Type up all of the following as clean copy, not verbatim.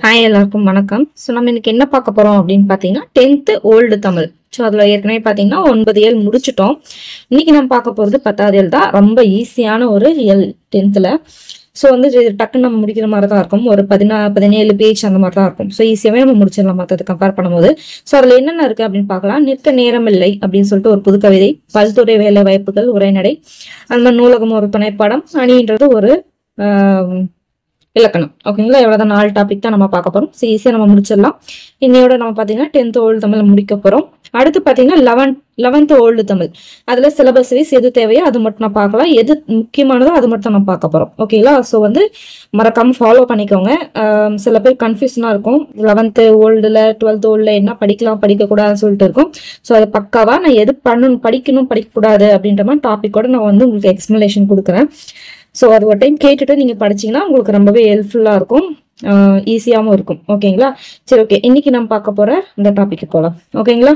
Hi எல்லாருக்கும் வணக்கம். So நம்ம இன்னைக்கு என்ன பார்க்க போறோம் அப்படின்னு பார்த்தீங்கன்னா 10th ஓல்டு தமிழ். ஸோ அதில் ஏற்கனவே பார்த்தீங்கன்னா 9 இயல் முடிச்சிட்டோம். இன்னைக்கு நம்ம பார்க்க போகிறது 10வது இயல் தான். ரொம்ப ஈஸியான ஒரு இயல் 10th. ஸோ வந்து டக்குன்னு நம்ம முடிக்கிற மாதிரி தான் இருக்கும். ஒரு 17 பேஜ் அந்த மாதிரி தான் இருக்கும். ஸோ ஈஸியாகவே நம்ம முடிச்சிடலாம் மற்றது கம்பேர் பண்ணும்போது. ஸோ அதில் என்னென்ன இருக்குது அப்படின்னு பார்க்கலாம். நிற்க நேரமில்லை அப்படின்னு சொல்லிட்டு ஒரு புது கவிதை, பல்துறை வேலை வாய்ப்புகள், உரைநடை, அந்த மாதிரி நூலகம் ஒரு துணைப்படம், அணின்றது ஒரு இலக்கணம். ஓகேங்களா, எவ்வளவுதான் 4 டாபிக் தான் நம்ம பார்க்க போறோம். ஈஸியா நம்ம முடிச்சிடலாம். இன்னையோட நம்ம பாத்தீங்கன்னா 10th ஓல்டு தமிழ் முடிக்க போறோம். அடுத்து பாத்தீங்கன்னா 11th ஓல்டு தமிழ். அதுல சிலபஸ் வைஸ் எது தேவையோ அது மட்டும் நான் பார்க்கலாம், எது முக்கியமானதோ அது மட்டும் நம்ம பார்க்க போறோம். ஓகேங்களா, ஸோ வந்து மறக்காம ஃபாலோ பண்ணிக்கோங்க. சில பேர் கன்ஃபியூஷனா இருக்கும், 11th ஓல்டுல 12th ஓல்டுல என்ன படிக்கலாம் படிக்க கூடாதுன்னு சொல்லிட்டு இருக்கும். ஸோ அது பக்காவா நான் எது பண்ணணும், படிக்கணும் படிக்கக்கூடாது அப்படின்ற மாதிரி டாபிக்கோட நான் வந்து உங்களுக்கு எக்ஸ்பிளனேஷன் கொடுக்குறேன். ஸோ அது ஒரு டைம் கேட்டுட்டு நீங்க படிச்சீங்கன்னா உங்களுக்கு ரொம்பவே ஹெல்ப்ஃபுல்லா இருக்கும், ஈஸியாகவும் இருக்கும். ஓகேங்களா, சரி ஓகே, இன்னைக்கு நம்ம பார்க்க போற இந்த டாபிக் போலாம். ஓகேங்களா,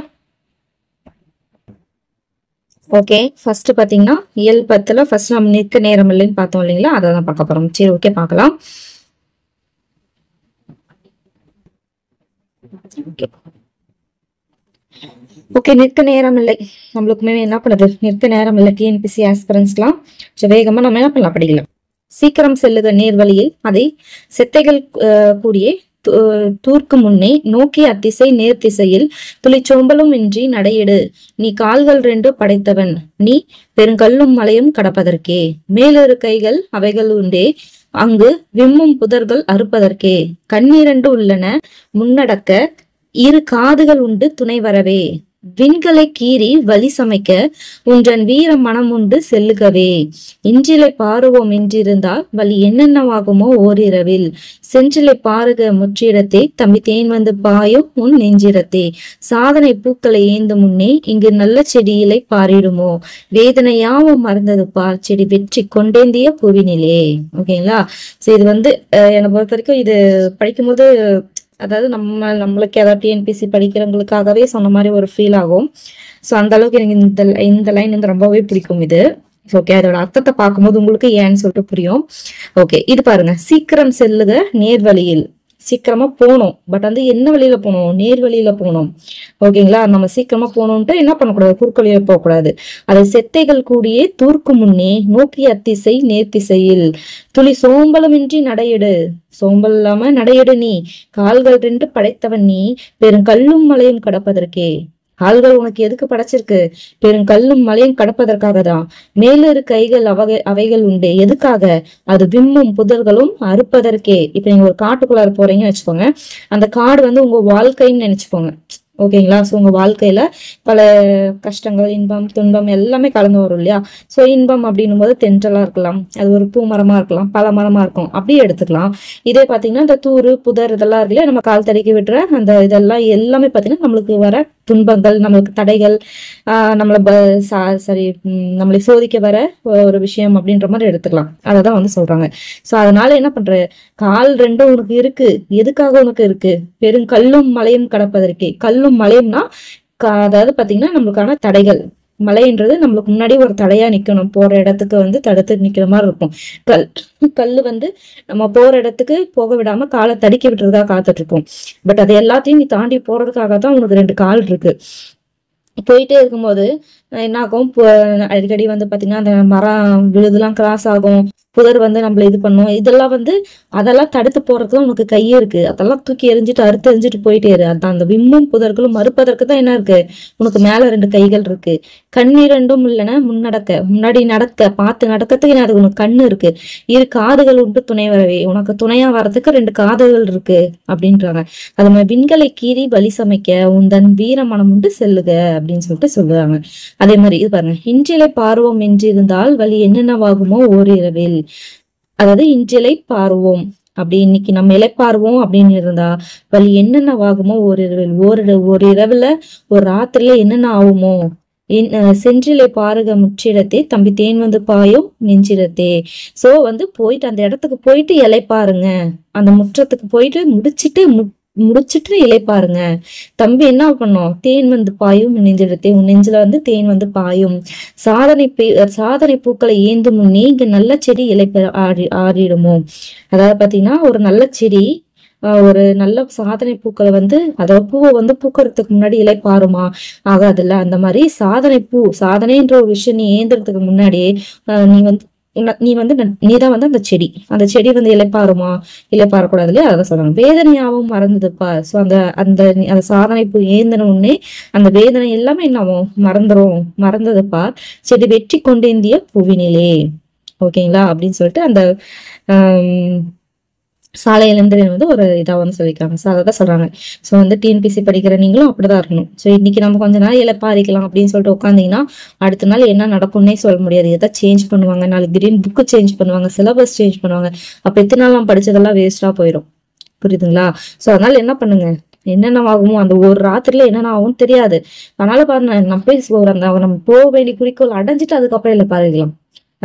ஓகே. ஃபர்ஸ்ட் பாத்தீங்கன்னா இயல் 10ல ஃபர்ஸ்ட் நம்ம நிற்க நேரம் இல்லைன்னு பார்த்தோம் இல்லைங்களா, அதை தான் பார்க்க போறோம். சரி ஓகே, பார்க்கலாம். ஓகே, நிற்க நேரம் இல்லை. நம்மளுக்குமே என்ன பண்ணுது, நிற்க நேரம் இல்லை. டிஎன்பிசி ஆஸ்பிரன்ஸ்லாம் வேகமா நம்ம என்ன பண்ணலாம், படிக்கலாம். சீக்கிரம் செல்லுக நேர்வழியில் அதை செத்தைகள் கூடிய தூர்க்கு முன்னே நோக்கி அத்திசை நேர் திசையில் துளிச்சோம்பலும் இன்றி நடையிடு. நீ கால்கள் 2 படைத்தவன், நீ பெருங்கல்லும் மலையும் கடப்பதற்கே. மேலிரு கைகள் அவைகள் உண்டே, அங்கு விம்மும் புதர்கள் அறுப்பதற்கே. கண்ணீரண்டு உள்ளன முன்னடக்க, இரு காதுகள் உண்டு துணை வரவே. விண்களை கீறி வழி சமைக்க உன்றன் வீர மனம் உண்டு செல்லுகவே. இன்றிலை பாருவோம் என்றிருந்தால் வழி என்னென்னவாகுமோ ஓரிரவில். சென்றிலை பாருக முற்றிடத்தே, தம்பி தேன் வந்து பாயும் உன் நெஞ்சிரத்தே. சாதனை பூக்களை ஏந்து முன்னே இங்கு நல்ல செடியிலை பாரிடுமோ. வேதனையாவும் மறந்தது பார் செடி வெற்றி கொண்டேந்திய புவினிலே. ஓகேங்களா, ஸோ இது வந்து என்னை பொறுத்த வரைக்கும் இது படிக்கும்போது, அதாவது நம்மளுக்கு ஏதாவது டிஎன்பிசி படிக்கிறவங்களுக்காகவே சொன்ன மாதிரி ஒரு ஃபீல் ஆகும். ஸோ அந்த அளவுக்கு எனக்கு இந்த லைன் வந்து ரொம்பவே பிடிக்கும் இது. ஓகே, அதோட அர்த்தத்தை பார்க்கும்போது உங்களுக்கு ஏன்னு சொல்லிட்டு புரியும். ஓகே, இது பாருங்க. சீக்கிரம் செல்லுக நேர்வழியில், சீக்கிரமா போகணும். பட் வந்து என்ன வழியில போகணும், நேர் வழியில போகணும். ஓகேங்களா, நம்ம சீக்கிரமா போகணும்ட்டு என்ன பண்ணக்கூடாது, குறுக்கொழியில போகக்கூடாது. அதை செத்தைகள் கூடியே தூர்க்கு முன்னே நோக்கி அத்திசை நேர்த்திசையில் துளி சோம்பலமின்றி நடையிடு. சோம்பல் இல்லாம நடையிடு நீ. கால்கள் 2 படைத்தவன் நீ, பெருங்கல்லும் மலையும் கடப்பதற்கே. கால்கள் உனக்கு எதுக்கு படைச்சிருக்கு, பெருங்கல்லும் மலையும் கடப்பதற்காக தான். மேலிரு கைகள் அவைகள் உண்டு, எதுக்காக, அது விம்மும் புதர்களும் அறுப்பதற்கே. இப்ப நீங்க ஒரு காட்டுக்குள்ளார போறீங்கன்னு வச்சுக்கோங்க, அந்த காடு வந்து உங்க வாழ்க்கைன்னு நினைச்சுக்கோங்க. ஓகேங்களா, ஸோ உங்க வாழ்க்கையில பல கஷ்டங்கள், இன்பம், துன்பம் எல்லாமே கலந்து வரும் இல்லையா. ஸோ இன்பம் அப்படின்னும் போது தென்றலா இருக்கலாம், அது ஒரு பூ மரமா இருக்கலாம், பல மரமா இருக்கும், அப்படியே எடுத்துக்கலாம். இதே பாத்தீங்கன்னா இந்த தூறு புதர் இதெல்லாம் இருக்கு இல்லையா, நம்ம கால் தடுக்கி விட்டுற அந்த இதெல்லாம் எல்லாமே பாத்தீங்கன்னா நம்மளுக்கு வர துன்பங்கள், நம்மளுக்கு தடைகள், நம்மளை சோதிக்க வர ஒரு விஷயம் அப்படின்ற மாதிரி எடுத்துக்கலாம். அததான் வந்து சொல்றாங்க. ஸோ அதனால என்ன பண்ற, கால் 2 உனக்கு இருக்கு, எதுக்காக உனக்கு இருக்கு, பெருங்கல்லும் மலையும் கடப்பதற்கே. கல்லும் மலையும்னா அதாவது பாத்தீங்கன்னா நம்மளுக்கான தடைகள். மலைன்றது நம்மளுக்கு முன்னாடி ஒரு தடையா நிக்கணும், போற இடத்துக்கு வந்து தடுத்து நிக்கிற மாதிரி இருக்கும். கல்லு வந்து நம்ம போற இடத்துக்கு போக விடாம காலை தடுக்கி விட்டுறதுக்காக காத்துட்டு இருக்கும். பட் அது எல்லாத்தையும் நீ தாண்டி போறதுக்காக தான் உனக்கு 2 கால் இருக்கு. போயிட்டே இருக்கும்போது என்ன ஆகும், அடிக்கடி வந்து பாத்தீங்கன்னா அந்த மரம் விழுதுலாம் கிராஸ் ஆகும், புதர் வந்து நம்மள இது பண்ணும். இதெல்லாம் வந்து அதெல்லாம் தடுத்து போறதுக்கு உனக்கு கையே இருக்கு, அதெல்லாம் தூக்கி எரிஞ்சிட்டு அறுத்து எரிஞ்சிட்டு போயிட்டே இரு. அதான் அந்த விம்மும் புதர்களும் மறுப்பதற்கு தான் என்ன இருக்கு, உனக்கு மேல 2 கைகள் இருக்கு. கண்ணீரண்டும் இல்லைன்னா முன்னடக்க, முன்னாடி நடக்க பார்த்து நடக்கிறதுக்கு அது உனக்கு கண்ணு இருக்கு. இரு காதுகள் உண்டு துணை வரவே, உனக்கு துணையா வர்றதுக்கு 2 காதுகள் இருக்கு அப்படின்றாங்க. அது மாதிரி விண்களை கீறி வழி சமைக்க உந்தன் வீர மனம் உண்டு செல்லுக அப்படின்னு சொல்லிட்டு சொல்லுவாங்க. அதே மாதிரி இது பாருங்க. இன்றிலை பார்வோம் என்றிருந்தால் வழி என்னென்னவாகுமோ ஓரிரவில். அதாவது இன்றிலை பார்வோம் அப்படி, இன்னைக்கு நம்ம இலைப்பாருவோம் அப்படின்னு இருந்தா வழி என்னென்னவாகுமோ ஓரிரவில். ஒரு இரவுல ஒரு ராத்திரில என்னென்ன ஆகுமோ. சென்றிலை பாருக முற்றிடத்தே, தம்பி தேன் வந்து பாயும் நெஞ்சிடத்தே. சோ வந்து போயிட்டு அந்த இடத்துக்கு போயிட்டு இலை பாருங்க, அந்த முற்றத்துக்கு போயிட்டு முடிச்சிட்டு இலை பாருங்க. தம்பி என்ன பண்ணும், தேன் வந்து பாயும் நெஞ்சிடத்தே, உன் நெஞ்சில வந்து தேன் வந்து பாயும். சாதனை பூக்களை ஏந்து முன்னே இங்க நல்ல செடி இலை ஆறிடுமோ. அதாவது பாத்தீங்கன்னா ஒரு நல்ல செடி ஒரு நல்ல சாதனை பூக்களை வந்து அதாவது பூவை வந்து பூக்கறதுக்கு முன்னாடி இலை பாருமா ஆகாதுல்ல, அந்த மாதிரி சாதனைன்ற ஒரு விஷயம் நீ ஏந்துறதுக்கு முன்னாடியே நீதான் வந்து அந்த செடி வந்து இலைப்பாருமா இலைப்பாறக்கூடாது இல்லையா, அதான் சொல்றாங்க. வேதனையாவும் மறந்ததுப்பா. சோ அந்த சாதனை பூ ஏந்தின உடனே அந்த வேதனை எல்லாமே என்ன ஆகும், மறந்ததுப்பா. செடி வெற்றி கொண்டேந்திய பூவினிலே. ஓகேங்களா, அப்படின்னு சொல்லிட்டு அந்த ஆஹ் சாலை இளைஞர்கள் வந்து ஒரு இதா வந்து சொல்லியிருக்காங்க. ஸோ அதான் சொல்றாங்க. ஸோ வந்து டிஎன்பிசி படிக்கிற நீங்களும் அப்படிதான் இருக்கணும். ஸோ இன்னைக்கு நம்ம கொஞ்ச நாள் இலைப்பாரிக்கலாம் அப்படின்னு சொல்லிட்டு உட்காந்தீங்கன்னா அடுத்த நாள் என்ன நடக்கும்னே சொல்ல முடியாது. எதாவது சேஞ்ச் பண்ணுவாங்க, நாளைக்கு திடீர்னு புக்கு சேஞ்ச் பண்ணுவாங்க, சிலபஸ் சேஞ்ச் பண்ணுவாங்க. அப்ப எத்தனை நாள் நம்ம படிச்சதெல்லாம் வேஸ்டா போயிடும். புரியுதுங்களா? ஸோ அதனால என்ன பண்ணுங்க, என்னென்ன ஆகுமோ அந்த ஒரு ராத்திரில என்னென்ன ஆகும்னு தெரியாது. அதனால பாருங்க, நம்ம போய் நம்ம போக வேண்டிய குறிக்கோள் அடைஞ்சிட்டு அதுக்கப்புறம் இலைப்பாரிக்கலாம்.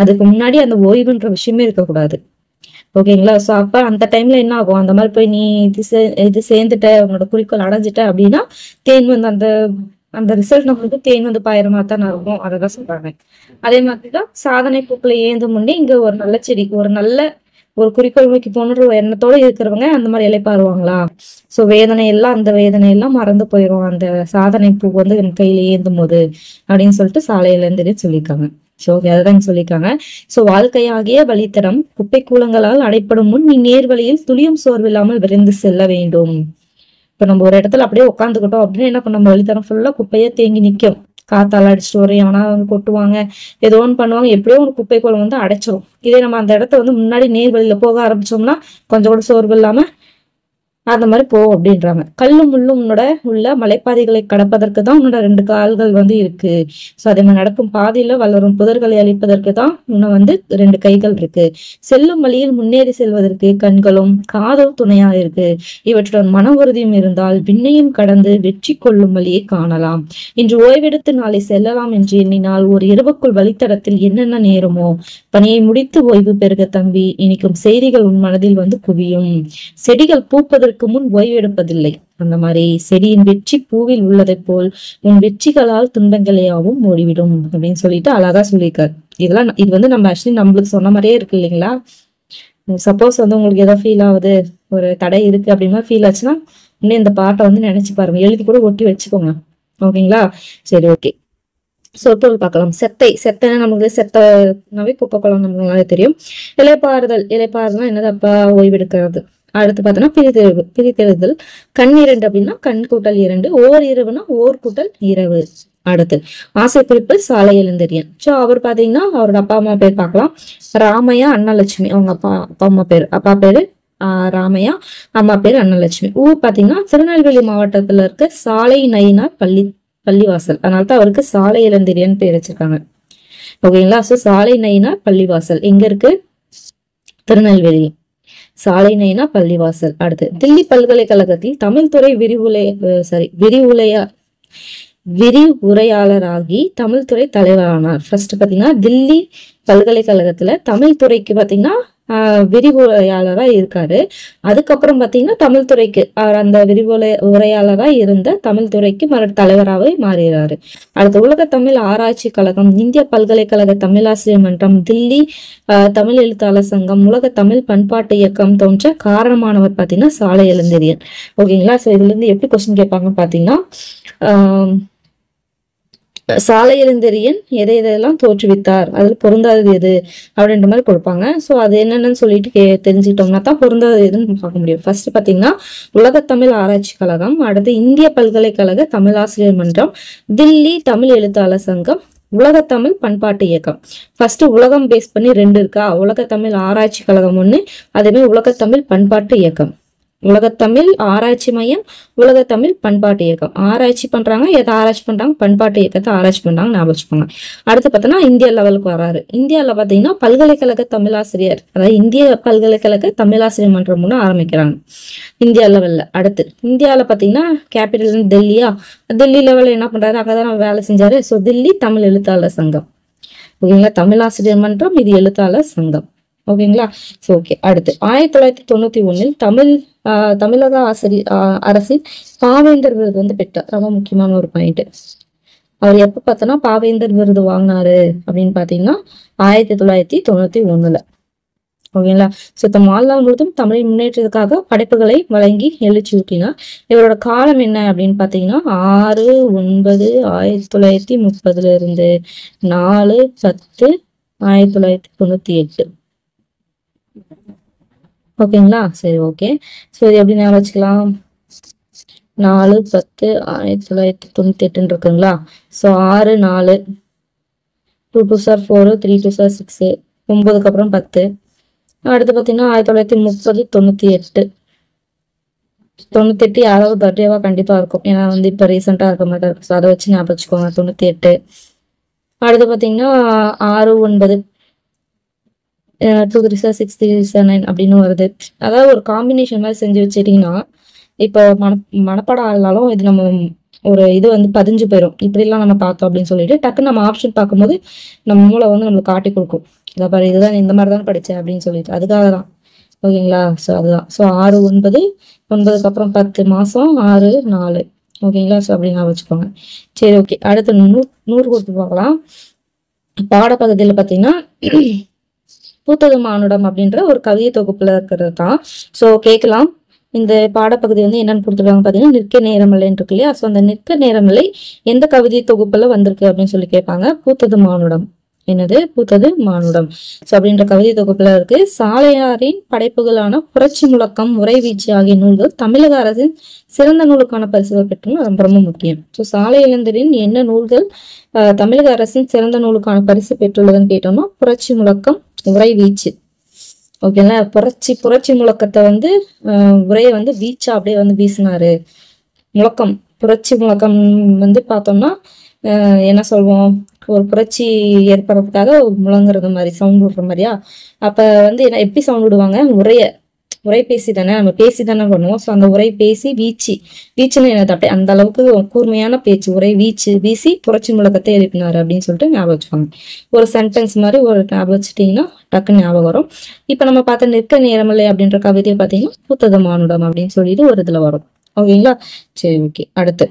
அதுக்கு முன்னாடி அந்த ஓய்வுன்ற விஷயமே இருக்கக்கூடாது. ஓகேங்களா? சோ அப்ப அந்த டைம்ல என்ன ஆகும், அந்த மாதிரி போய் நீ இது சேர்ந்துட்ட, உன்னோட குறிக்கோள் அடைஞ்சிட்ட அப்படின்னா தேன் வந்து அந்த அந்த ரிசல்ட் நம்மளுக்கு தேன் வந்து பாயிரமா தான் இருக்கும். அததான் சொல்றாங்க. அதே மாதிரிதான் சாதனை பூக்களை ஏந்து முன்னே இங்க ஒரு நல்ல செடி, ஒரு குறிக்கோள் நோக்கி போன்ற ஒரு எண்ணத்தோட இருக்கிறவங்க அந்த மாதிரி இலைப்பாருவாங்களா? சோ அந்த வேதனை எல்லாம் மறந்து போயிடும் அந்த சாதனை பூ வந்து என் கையில ஏந்தும் போது அப்படின்னு சொல்லிட்டு சாலையில இருந்துட்டு சொல்லியிருக்காங்க. சோ அதான் சொல்லியிருக்காங்க. சோ வாழ்க்கையாகிய வழித்தடம் குப்பை கூலங்களால் அடைப்படும் முன் நீ நேர்வழியில் துளியும் சோர்வில்லாமல் விரைந்து செல்ல வேண்டும். இப்ப நம்ம ஒரு இடத்துல அப்படியே உட்காந்துக்கிட்டோம் அப்படின்னு என்ன பண்ண, நம்ம வழித்தடம் ஃபுல்லா குப்பையே தேங்கி நிக்கும். காத்தால அடிச்சுட்டு வரும், எவனா வந்து கொட்டுவாங்க, ஏதோ ஒன்று பண்ணுவாங்க, எப்படியோ ஒரு குப்பை கூலம் வந்து அடைச்சிரும். இதே நம்ம அந்த இடத்த வந்து முன்னாடி நேர் வழியில போக ஆரம்பிச்சோம்னா கொஞ்சம் கூட சோர்வு இல்லாம அந்த மாதிரி போ அப்படின்றாங்க. கல்லும் முள்ளும் உள்ள மலைப்பாதைகளை கடப்பதற்கு தான் உன்னோட 2 கால்கள் வந்து இருக்கு. சோ அதே மாதிரி நடக்கும் பாதையில வளரும் புதர்களை அழிப்பதற்கு தான் உன்னை வந்து 2 கைகள் இருக்கு. செல்லும் வழியில் முன்னேறி செல்வதற்கு கண்களும் காதும் துணையா இருக்கு. இவற்றுடன் மன உறுதியும் இருந்தால் விண்ணையும் கடந்து வெற்றி கொள்ளும் வழியை காணலாம். இன்று ஓய்வெடுத்து நாளை செல்லலாம் என்று எண்ணினால் ஒரு இரவுக்குள் வழித்தடத்தில் என்னென்ன நேருமோ பணியை முடித்து ஓய்வு பெருக தம்பி இனிக்கும் செய்திகள் உன் மனதில் வந்து குவியும். செடிகள் பூப்பதற்கு முன் ஓய்வு எடுப்பதில்லை. அந்த மாதிரி செடியின் வெற்றி பூவில் உள்ளதை போல் உன் வெற்றிகளால் துன்பங்களையாவும் ஓடிவிடும் அப்படின்னு சொல்லிட்டு அழகா சொல்லியிருக்காரு. இது வந்து நம்ம ஆக்சுவலி நம்மளுக்கு சொன்ன மாதிரியே இருக்கு இல்லைங்களா? சப்போஸ் வந்து உங்களுக்கு ஏதோ ஃபீல் ஆகுது, ஒரு தடை இருக்கு அப்படின்னா ஃபீல் ஆச்சுன்னா இன்னும் இந்த பாட்டை வந்து நினைச்சு பாருங்க, எழுதி கூட ஒட்டி வச்சுக்கோங்க. ஓகேங்களா? சரி, ஓகே. சொற்கள் பார்க்கலாம். செத்தைன்னா நமக்கு செத்தனாவே குப்பை குளம் நம்மளால தெரியும். இலைப்பாறுதல் என்னது, அப்ப ஓய்வெடுக்கிறது. அடுத்து பார்த்தோம்னா பிரித்தெழுதல். கண் 2 அப்படின்னா கண் கூட்டல் 2, ஓர் இரவுனா ஓர் கூட்டல் இரவு. அடுத்து ஆசை குறிப்பு சாலை இளந்தரியன். சோ அவர் பாத்தீங்கன்னா அவரோட அப்பா அம்மா பேர் பார்க்கலாம். ராமையா அன்னலட்சுமி, அவங்க அப்பா அம்மா பேரு. அப்பா பேரு ராமையா, அம்மா பேரு அன்னலட்சுமி. ஊர் பாத்தீங்கன்னா திருநெல்வேலி மாவட்டத்துல இருக்க சாலை நயினார் பள்ளிவாசல். அதனாலதான் அவருக்கு சாலை இளந்திரியன் பேர் வச்சிருக்காங்க. ஓகேங்களா? சோ சாலை நயினார் பள்ளிவாசல் எங்க இருக்கு? திருநெல்வேலி. சாலை நயினா பள்ளிவாசல். அடுத்து தில்லி பல்கலைக்கழகத்தில் தமிழ் துறை விரிவுரையாளராகி தமிழ் துறை தலைவரானார். ஃபர்ஸ்ட் பாத்தீங்கன்னா தில்லி பல்கலைக்கழகத்துல தமிழ் துறைக்கு பாத்தீங்கன்னா விரிவுரையாளரா இருக்காரு. அதுக்கப்புறம் பாத்தீங்கன்னா தமிழ் துறைக்கு அவர் அந்த உரையாளரா இருந்த தமிழ் துறைக்கு தலைவராகவே மாறுகிறாரு. அடுத்து உலக தமிழ் ஆராய்ச்சி கழகம், இந்திய பல்கலைக்கழக தமிழாசிரியர் மன்றம், தில்லி தமிழ் எழுத்தாளர் சங்கம், உலக தமிழ் பண்பாட்டு இயக்கம் தோன்ற காரணமானவர் பாத்தீங்கன்னா சாலை இளந்திரியன். ஓகேங்களா? சோ இதுல இருந்து எப்படி கொஸ்டின் கேட்பாங்க பாத்தீங்கன்னா சாலை இளந்தரியன் எதையெல்லாம் தோற்றுவித்தார், அதுல பொருந்தாதது எது அப்படின்ற மாதிரி கொடுப்பாங்க. சோ அது என்னன்னு சொல்லிட்டு தெரிஞ்சுக்கிட்டோம்னா தான் பொருந்தாதது எதுன்னு பார்க்க முடியும். ஃபர்ஸ்ட் பாத்தீங்கன்னா உலகத்தமிழ் ஆராய்ச்சி கழகம், அடுத்து இந்திய பல்கலைக்கழக தமிழாசிரியர் மன்றம், தில்லி தமிழ் எழுத்தாளர் சங்கம், உலகத்தமிழ் பண்பாட்டு இயக்கம். ஃபர்ஸ்ட் உலகம் பேஸ் பண்ணி 2 இருக்கா, உலகத்தமிழ் ஆராய்ச்சி கழகம் 1, அதே மாதிரி உலகத்தமிழ் பண்பாட்டு இயக்கம். உலகத்தமிழ் ஆராய்ச்சி மையம், உலகத்தமிழ் பண்பாட்டு இயக்கம். ஆராய்ச்சி பண்றாங்க, எதை ஆராய்ச்சி பண்றாங்க? பண்பாட்டு இயக்கத்தை ஆராய்ச்சி பண்றாங்க, ஞாபகம் வச்சுக்கோங்க. அடுத்து பார்த்தோம்னா இந்திய லெவலுக்கு வராரு. இந்தியாவில் பாத்தீங்கன்னா பல்கலைக்கழக தமிழாசிரியர், அதாவது இந்திய பல்கலைக்கழக தமிழாசிரியர் மன்றம் ஒன்று ஆரம்பிக்கிறாங்க இந்தியா லெவல்ல. அடுத்து இந்தியாவில் பாத்தீங்கன்னா கேபிட்டல் டெல்லியா, டெல்லி லெவல்ல என்ன பண்றாரு, அங்கதான் வேலை செஞ்சாரு. ஸோ தில்லி தமிழ் எழுத்தாளர் சங்கம். ஓகேங்களா? தமிழாசிரியர் மன்றம், இது எழுத்தாளர் சங்கம். ஓகேங்களா? So okay. அடுத்து 1991 தமிழக அரசின் பாவேந்தர் விருது வந்து பெற்றார். ரொம்ப முக்கியமான ஒரு பாயிண்ட். அவர் எப்ப பார்த்தோன்னா பாவேந்தர் விருது வாங்கினாரு அப்படின்னு பாத்தீங்கன்னா 1991. ஓகேங்களா. வாழ்நாள் முழுதும் தமிழின் முன்னேற்றத்துக்காக படைப்புகளை வழங்கி எழுச்சியூட்டினார். இவரோட காலம் என்ன அப்படின்னு பாத்தீங்கன்னா 6/9/1930 இருந்து 4/10/1998. ஓகேங்களா. சரி, ஓகே. ஸோ இது எப்படி ஞாபகம் வச்சுக்கலாம்? 4/10/1998 இருக்குங்களா. So 6 4 2 2s are 4 3 2s are 6 9க்கு அப்புறம் 10. அடுத்து பார்த்தீங்கன்னா 1930 98 யாராவது பர்த்டேவா கண்டிப்பா இருக்கும். ஏன்னா இப்போ ரீசெண்டா இருக்க மாதிரி. ஸோ அதை வச்சு ஞாபகம் வச்சுக்கோங்க. 98. அடுத்து பார்த்தீங்கன்னா 6 9 2 3 6 3 9 அப்படின்னு வருது. அதாவது ஒரு காம்பினேஷன் மாதிரி செஞ்சு வச்சுட்டீங்கன்னா இப்போ மனப்பாடம் ஆனாலும் இது நம்ம ஒரு இது பதிஞ்சு போயிடும். இப்படிலாம் நம்ம பார்த்தோம் அப்படின்னு சொல்லிட்டு டக்குன்னு நம்ம ஆப்ஷன் பார்க்கும்போது நம்ம மூளை நம்மளுக்கு காட்டி கொடுக்கும். இதை பாரு, இதுதான் இந்த மாதிரி தான் படித்தேன் அப்படின்னு சொல்லிட்டு. அதுக்காக தான். ஓகேங்களா. ஸோ அதுதான். ஸோ 6 9 9க்கு அப்புறம் 10 மாதம் 6 4. ஓகேங்களா. ஸோ அப்படின்னு வச்சுக்கோங்க. சரி, ஓகே. அடுத்து 100 கொடுத்து பார்க்கலாம். பாடப்பகுதியில் பார்த்தீங்கன்னா பூத்தது மானுடம் அப்படின்ற ஒரு கவிதை தொகுப்புல இருக்கிறது தான். ஸோ கேட்கலாம். இந்த பாடப்பகுதி என்னன்னு கொடுத்துருக்காங்க பார்த்தீங்கன்னா நிற்க நேரமில்லைன்னு இருக்கு இல்லையா. ஸோ அந்த நிற்க நேரமில்லை எந்த கவிதை தொகுப்புல வந்திருக்கு அப்படின்னு சொல்லி கேட்பாங்க. பூத்தது மானுடம். என்னது? பூத்தது மானுடம். ஸோ அப்படின்ற கவிதை தொகுப்புல இருக்கு. சாலையாரின் படைப்புகளான புரட்சி முழக்கம், உரைவீச்சு ஆகிய நூல்கள் தமிழக அரசின் சிறந்த நூலுக்கான பரிசுகள் பெற்றுள்ள ரொம்ப ரொம்ப முக்கியம். ஸோ சாலை இளைஞரின் என்ன நூல்கள் தமிழக அரசின் சிறந்த நூலுக்கான பரிசு பெற்றுள்ளதுன்னு கேட்டோம்னா புரட்சி முழக்கம், உரைவீச்சு. ஓகேங்களா. புரட்சி முழக்கத்தை உரையை வீச்சா அப்படியே வீசினாரு. முழக்கம், புரட்சி முழக்கம் பார்த்தோம்னா என்ன சொல்வோம், ஒரு புரட்சி ஏற்படுறதுக்காக முழங்குறது மாதிரி, சவுண்ட் விடுற மாதிரியா. அப்ப என்ன எப்படி சவுண்ட் விடுவாங்க? உரை பேசி தானே, நம்ம பேசி தானே பண்ணுவோம். ஸோ அந்த உரை பேசி வீச்சுன்னு என்னது அப்படியே அந்த அளவுக்கு கூர்மையான பேச்சு, உரை வீசி புரட்சி முழக்கத்தை எழுப்பினாரு அப்படின்னு சொல்லிட்டு ஞாபகம் வச்சுக்கோங்க. ஒரு சென்டென்ஸ் மாதிரி ஒரு ஞாபகம் வச்சுட்டீங்கன்னா டக்குன்னு ஞாபகம் வரும். இப்ப நம்ம பார்த்த நிற்க நேரமில்லை அப்படின்ற கவிதையை பார்த்தீங்கன்னா பூத்தது மானுடம் அப்படின்னு சொல்லிட்டு ஒரு இதுல வரும். ஓகேங்களா. சரி, ஓகே. அடுத்து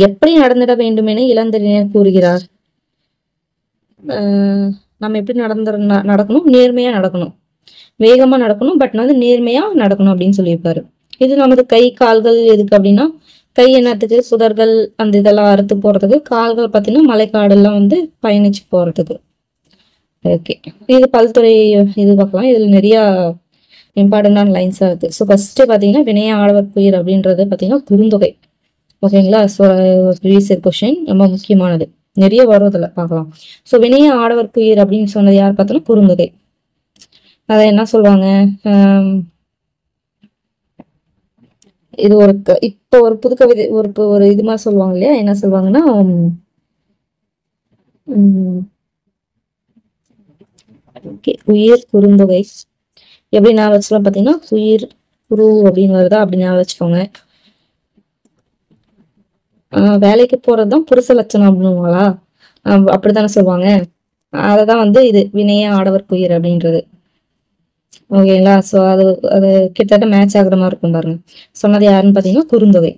எப்படி நடந்திட வேண்டும் என இளந்தறிஞர் கூறுகிறார். நம்ம எப்படி நடக்கணும்? நேர்மையா நடக்கணும், வேகமா நடக்கணும், பட் நேர்மையா நடக்கணும் அப்படின்னு சொல்லியிருப்பாரு. இது நமது கை கால்கள் எதுக்கு அப்படின்னா, கை என்னத்துக்கு? புதர்கள் அந்த இதெல்லாம் அறுத்து போறதுக்கு. கால்கள் பார்த்தீங்கன்னா மலைக்காடெல்லாம் பயணிச்சு போறதுக்கு. ஓகே. இது பல்துறை இது பார்க்கலாம். இதுல நிறைய இம்பார்ட்டன்டான லைன்ஸா இருக்கு. ஸோ ஃபர்ஸ்ட் பாத்தீங்கன்னா வினய ஆடவர் புயர் அப்படின்றது பாத்தீங்கன்னா குறுந்தொகை. ஓகேங்களா. ஸோ ப்ரீவியஸ் கொஸ்டின் ரொம்ப முக்கியமானது, நிறைய வருவதில் பார்க்கலாம். ஸோ வினய ஆடவர் குயிர் அப்படின்னு சொன்னது யார் பார்த்தோம்னா குறுந்தொகை. அதை என்ன சொல்லுவாங்க, இது இப்போ ஒரு புது கவிதை ஒரு இது மாதிரி சொல்லுவாங்க இல்லையா. என்ன சொல்லுவாங்கன்னா உயிர் குறுந்தொகை. எப்படி ஞாபகம் வச்சுக்கலாம் பார்த்தீங்கன்னா உயிர் குரு அப்படின்னு வருதா அப்படி ஞாபகம் வச்சுக்கோங்க. வேலைக்கு போறதுதான் புருஷ லட்சணம் அப்படின்னுவாங்களா, அப்படித்தானே சொல்லுவாங்க. அததான் இது வினய ஆடவர் குயிர் அப்படின்றது. ஓகேங்களா. ஸோ அது கிட்டத்தட்ட மேட்ச் ஆகுற மாதிரி இருக்கும் பாருங்க. சொன்னது யாருன்னு பாத்தீங்கன்னா குறுந்தொகை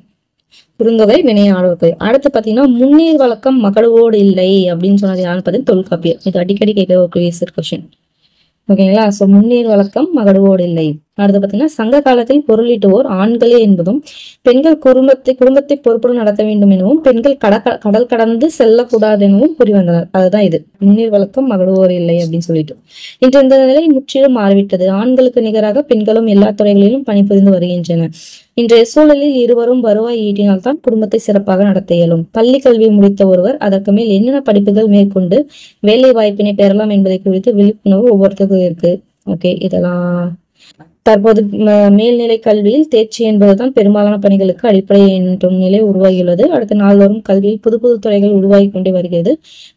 வினய ஆடவர் குயிர். அடுத்து பாத்தீங்கன்னா முன்னீர் வழக்கம் மகளோடு இல்லை அப்படின்னு சொன்னது யாருன்னு பாத்தீங்கன்னா தொல்காப்பியர். இது அடிக்கடி கேட்கிற ஒரு கொஸ்டின். ஓகேங்களா. ஸோ முன்னீர் வழக்கம் மகடுவோடு இல்லை. அடுத்து பார்த்தீங்கன்னா சங்க காலத்தில் பொருளீட்டுவோர் ஆண்களே என்பதும் பெண்கள் குடும்பத்தை பொறுப்புடன் நடத்த வேண்டும் எனவும் பெண்கள் கடல் கடந்து செல்லக்கூடாது எனவும் கூறி வந்தனர். அதுதான் இது முன்னீர் வழக்கம் மகடுவோர் இல்லை அப்படின்னு சொல்லிட்டு. இன்று இந்த நிலை முற்றிலும் மாறிவிட்டது. ஆண்களுக்கு நிகராக பெண்களும் எல்லா துறைகளிலும் பணிபுரிந்து வருகின்றனர். இன்றைய சூழலில் இருவரும் வருவாய் ஈட்டினால்தான் குடும்பத்தை சிறப்பாக நடத்த இயலும். பள்ளி கல்வி முடித்த ஒருவர் அதற்கு மேல் என்னென்ன படிப்புகள் மேற்கொண்டு வேலை வாய்ப்பினை பெறலாம் என்பதை குறித்து விழிப்புணர்வு ஒவ்வொருத்தருக்கும் இருக்கு. ஓகே. இதெல்லாம் தற்போது மேல்நிலை கல்வியில் தேர்ச்சி என்பதுதான் பெரும்பாலான பணிகளுக்கு அடிப்படை என்றும் நிலை உருவாகியுள்ளது. அடுத்த நாள்வரும் கல்வியில் புது புது துறைகள் உருவாகி கொண்டே வருகிறது.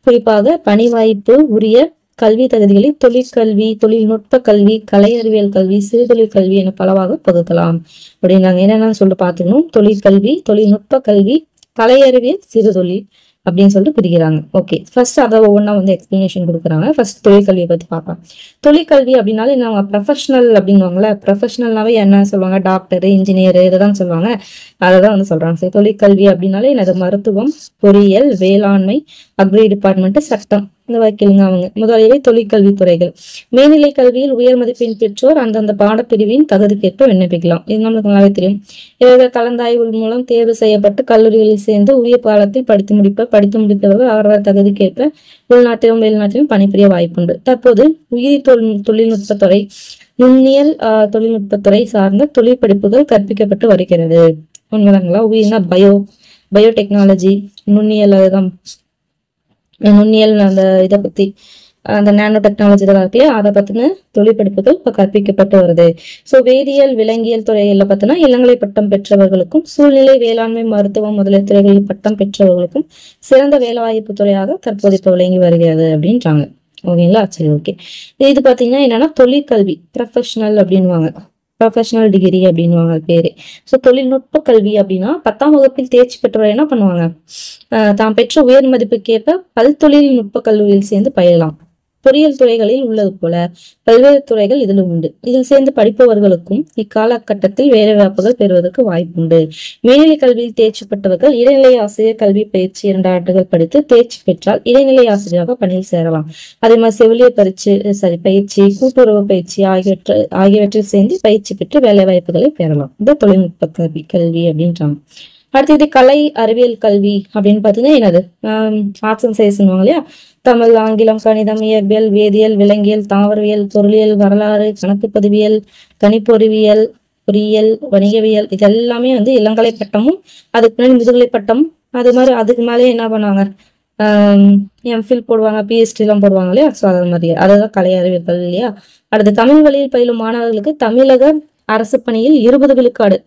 குறிப்பாக பணி வாய்ப்பு உரிய கல்வி தகுதிகளில் தொழிற்கல்வி, தொழில்நுட்ப கல்வி, கலை அறிவியல் கல்வி, சிறுதொழில் கல்வி என பலவாக பகுக்கலாம் அப்படின்னு நாங்க என்னென்னு சொல்லிட்டு பாத்துக்கணும். தொழிற்கல்வி, தொழில்நுட்ப கல்வி, கலை அறிவியல், சிறுதொழில் அப்படின்னு சொல்லிட்டு பிரிக்கிறாங்க. ஓகே. ஃபர்ஸ்ட் அதை ஒவ்வொன்றா எக்ஸ்பிளனேஷன் கொடுக்குறாங்க. ஃபர்ஸ்ட் தொழிற்கல்வியை பத்தி பார்க்கலாம். தொழிற்கல்வி அப்படின்னாலே நம்ம ப்ரொஃபஷனல் அப்படின்வாங்களே, ப்ரொஃபஷனல்னாவே என்ன சொல்லுவாங்க, டாக்டர், இன்ஜினியர் இதைதான் சொல்லுவாங்க. அதைதான் சொல்றாங்க. சரி, தொழிற்கல்வி அப்படின்னாலே எனது மருத்துவம், பொறியியல், வேளாண்மை, அக்ரி டிபார்ட்மெண்ட், சட்டம் இந்த வக்கீலுங்க அவங்க. முதலியவை தொழிற்கல்வித்துறைகள். மேல்நிலை கல்வியில் உயர் மதிப்பெண் பெற்றோர் அந்தந்த பாடப்பிரிவின் தகுதிக்கேற்ப விண்ணப்பிக்கலாம். இது நம்மளுக்கு நல்லாவே தெரியும். இவர்கள் கலந்தாய்வு மூலம் தேர்வு செய்யப்பட்டு கல்லூரிகளில் சேர்ந்து உரிய பாடத்தில் படித்து முடித்தவர்கள் அவரவர் தகுதிக்கேற்ப உள்நாட்டிலும் வெளிநாட்டிலும் பணிபுரிய வாய்ப்புண்டு. தற்போது உயிரி தொழில்நுட்பத்துறை, நுண்ணியல் தொழில்நுட்பத்துறை சார்ந்த தொழில் படிப்புகள் கற்பிக்கப்பட்டு வருகிறது. உண்மைதாங்களா? உயிரினா பயோடெக்னாலஜி, நுண்ணியல், அதுதான் நுண்ணியல், அந்த இதை பத்தி அந்த நானோ டெக்னாலஜி இதெல்லாம் இருக்கு, அதை பத்தின தொழிற்படிப்புகள் இப்ப கற்பிக்கப்பட்டு வருது. சோ வேதியியல், விலங்கியல் துறைகள்ல பார்த்தோன்னா இளங்கலை பட்டம் பெற்றவர்களுக்கும் சூழ்நிலை, வேளாண்மை, மருத்துவம் முதலிய துறைகளில் பட்டம் பெற்றவர்களுக்கும் சிறந்த வேலைவாய்ப்பு துறையாக தற்போது இப்ப விளங்கி வருகிறது அப்படின்றாங்க. ஓகேங்களா? சரி, ஓகே. இது பாத்தீங்கன்னா என்னன்னா தொழிற்கல்வி, ப்ரொஃபஷனல் அப்படின்வாங்க, ப்ரொஃபஷனல் டிகிரி அப்படின்வாங்க பேரு. ஸோ தொழில்நுட்ப கல்வி அப்படின்னா 10ஆம் வகுப்பில் தேர்ச்சி பெற்றவர் என்ன பண்ணுவாங்க, தாம் பெற்ற உயர் மதிப்புக்கேற்ப பல்தொழில்நுட்ப கல்லூரியில் சேர்ந்து பயிலலாம். பொறியியல் துறைகளில் உள்ளது போல பல்வேறு துறைகள் இதில் உண்டு. இதில் சேர்ந்து படிப்பவர்களுக்கும் இக்காலகட்டத்தில் வேலை வாய்ப்புகள் பெறுவதற்கு வாய்ப்புண்டு. மேல்நிலை கல்வியில் தேர்ச்சி பெற்றவர்கள் இடைநிலை ஆசிரியர் கல்வி பயிற்சி 2 ஆண்டுகள் படித்து தேர்ச்சி பெற்றால் இடைநிலை ஆசிரியராக பணியில் சேரலாம். அதே மாதிரி செவிலியர் பயிற்சி, கூட்டுறவு பயிற்சி ஆகியவற்றில் சேர்ந்து பயிற்சி பெற்று வேலை வாய்ப்புகளை பெறலாம். இந்த தொழில்நுட்ப கல்வி அப்படின்றாங்க. அடுத்தது கலை அறிவியல் கல்வி அப்படின்னு பாத்தீங்கன்னா என்னது, ஆர்ட்ஸ் அண்ட் சயின்ஸ் இல்லையா, தமிழ், ஆங்கிலம், கணிதம், இயற்பியல், வேதியியல், விலங்கியல், தாவரவியல், பொருளியல், வரலாறு, கணக்கு பதிவியல், கணிப்பொறிவியல், பொறியியல், வணிகவியல், இது எல்லாமே இளங்கலை பட்டமும் அதுக்கு முன்னாடி முதுகலை பட்டம், அது மாதிரி அதுக்கு மேலே என்ன பண்ணுவாங்க, எம்ஃபில் போடுவாங்க, பிஹெச்டி எல்லாம் போடுவாங்க இல்லையா. ஸோ அது மாதிரி அதுதான் கலை அறிவியல் கல்வி இல்லையா. அடுத்து தமிழ் வழியில் பயிலும் மாணவர்களுக்கு தமிழக அரசு பணியில் 20 விழுக்காடு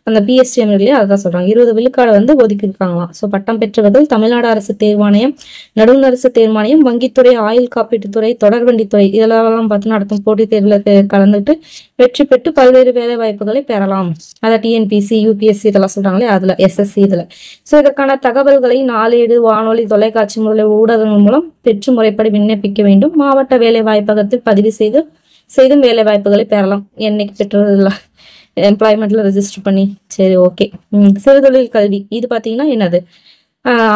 அந்த பிஎஸ்டி இல்லையா, அதான் சொல்றாங்க, 20 விழுக்காடு ஒதுக்கி இருக்காங்களாம். ஸோ பட்டம் பெற்றவர்கள் தமிழ்நாடு அரசு தேர்வாணையம், நடுவண் அரசு தேர்வாணையம், வங்கித்துறை, ஆயுள் காப்பீட்டுத்துறை, தொடர்வண்டித்துறை இதெல்லாம் பார்த்து நடத்தும் போட்டித் தேர்வுல கலந்துட்டு வெற்றி பெற்று பல்வேறு வேலை வாய்ப்புகளை பெறலாம். அதை டிஎன்பிசி, யூபிஎஸ்சி இதெல்லாம் சொல்றாங்களே, அதுல எஸ்எஸ்சி இதுல. ஸோ இதற்கான தகவல்களை நாளேடு, வானொலி, தொலைக்காட்சி முதலிய ஊடகங்கள் மூலம் பெற்று முறைப்படி விண்ணப்பிக்க வேண்டும். மாவட்ட வேலை வாய்ப்பகத்தில் பதிவு செய்தும் வேலை வாய்ப்புகளை பெறலாம். என்னைக்கு பெற்றதில்ல, எம்ப்ளாய்மெண்ட்ல ரெஜிஸ்டர் பண்ணி. சரி, ஓகே. சிறுதொழில் கல்வி இது பாத்தீங்கன்னா என்னது,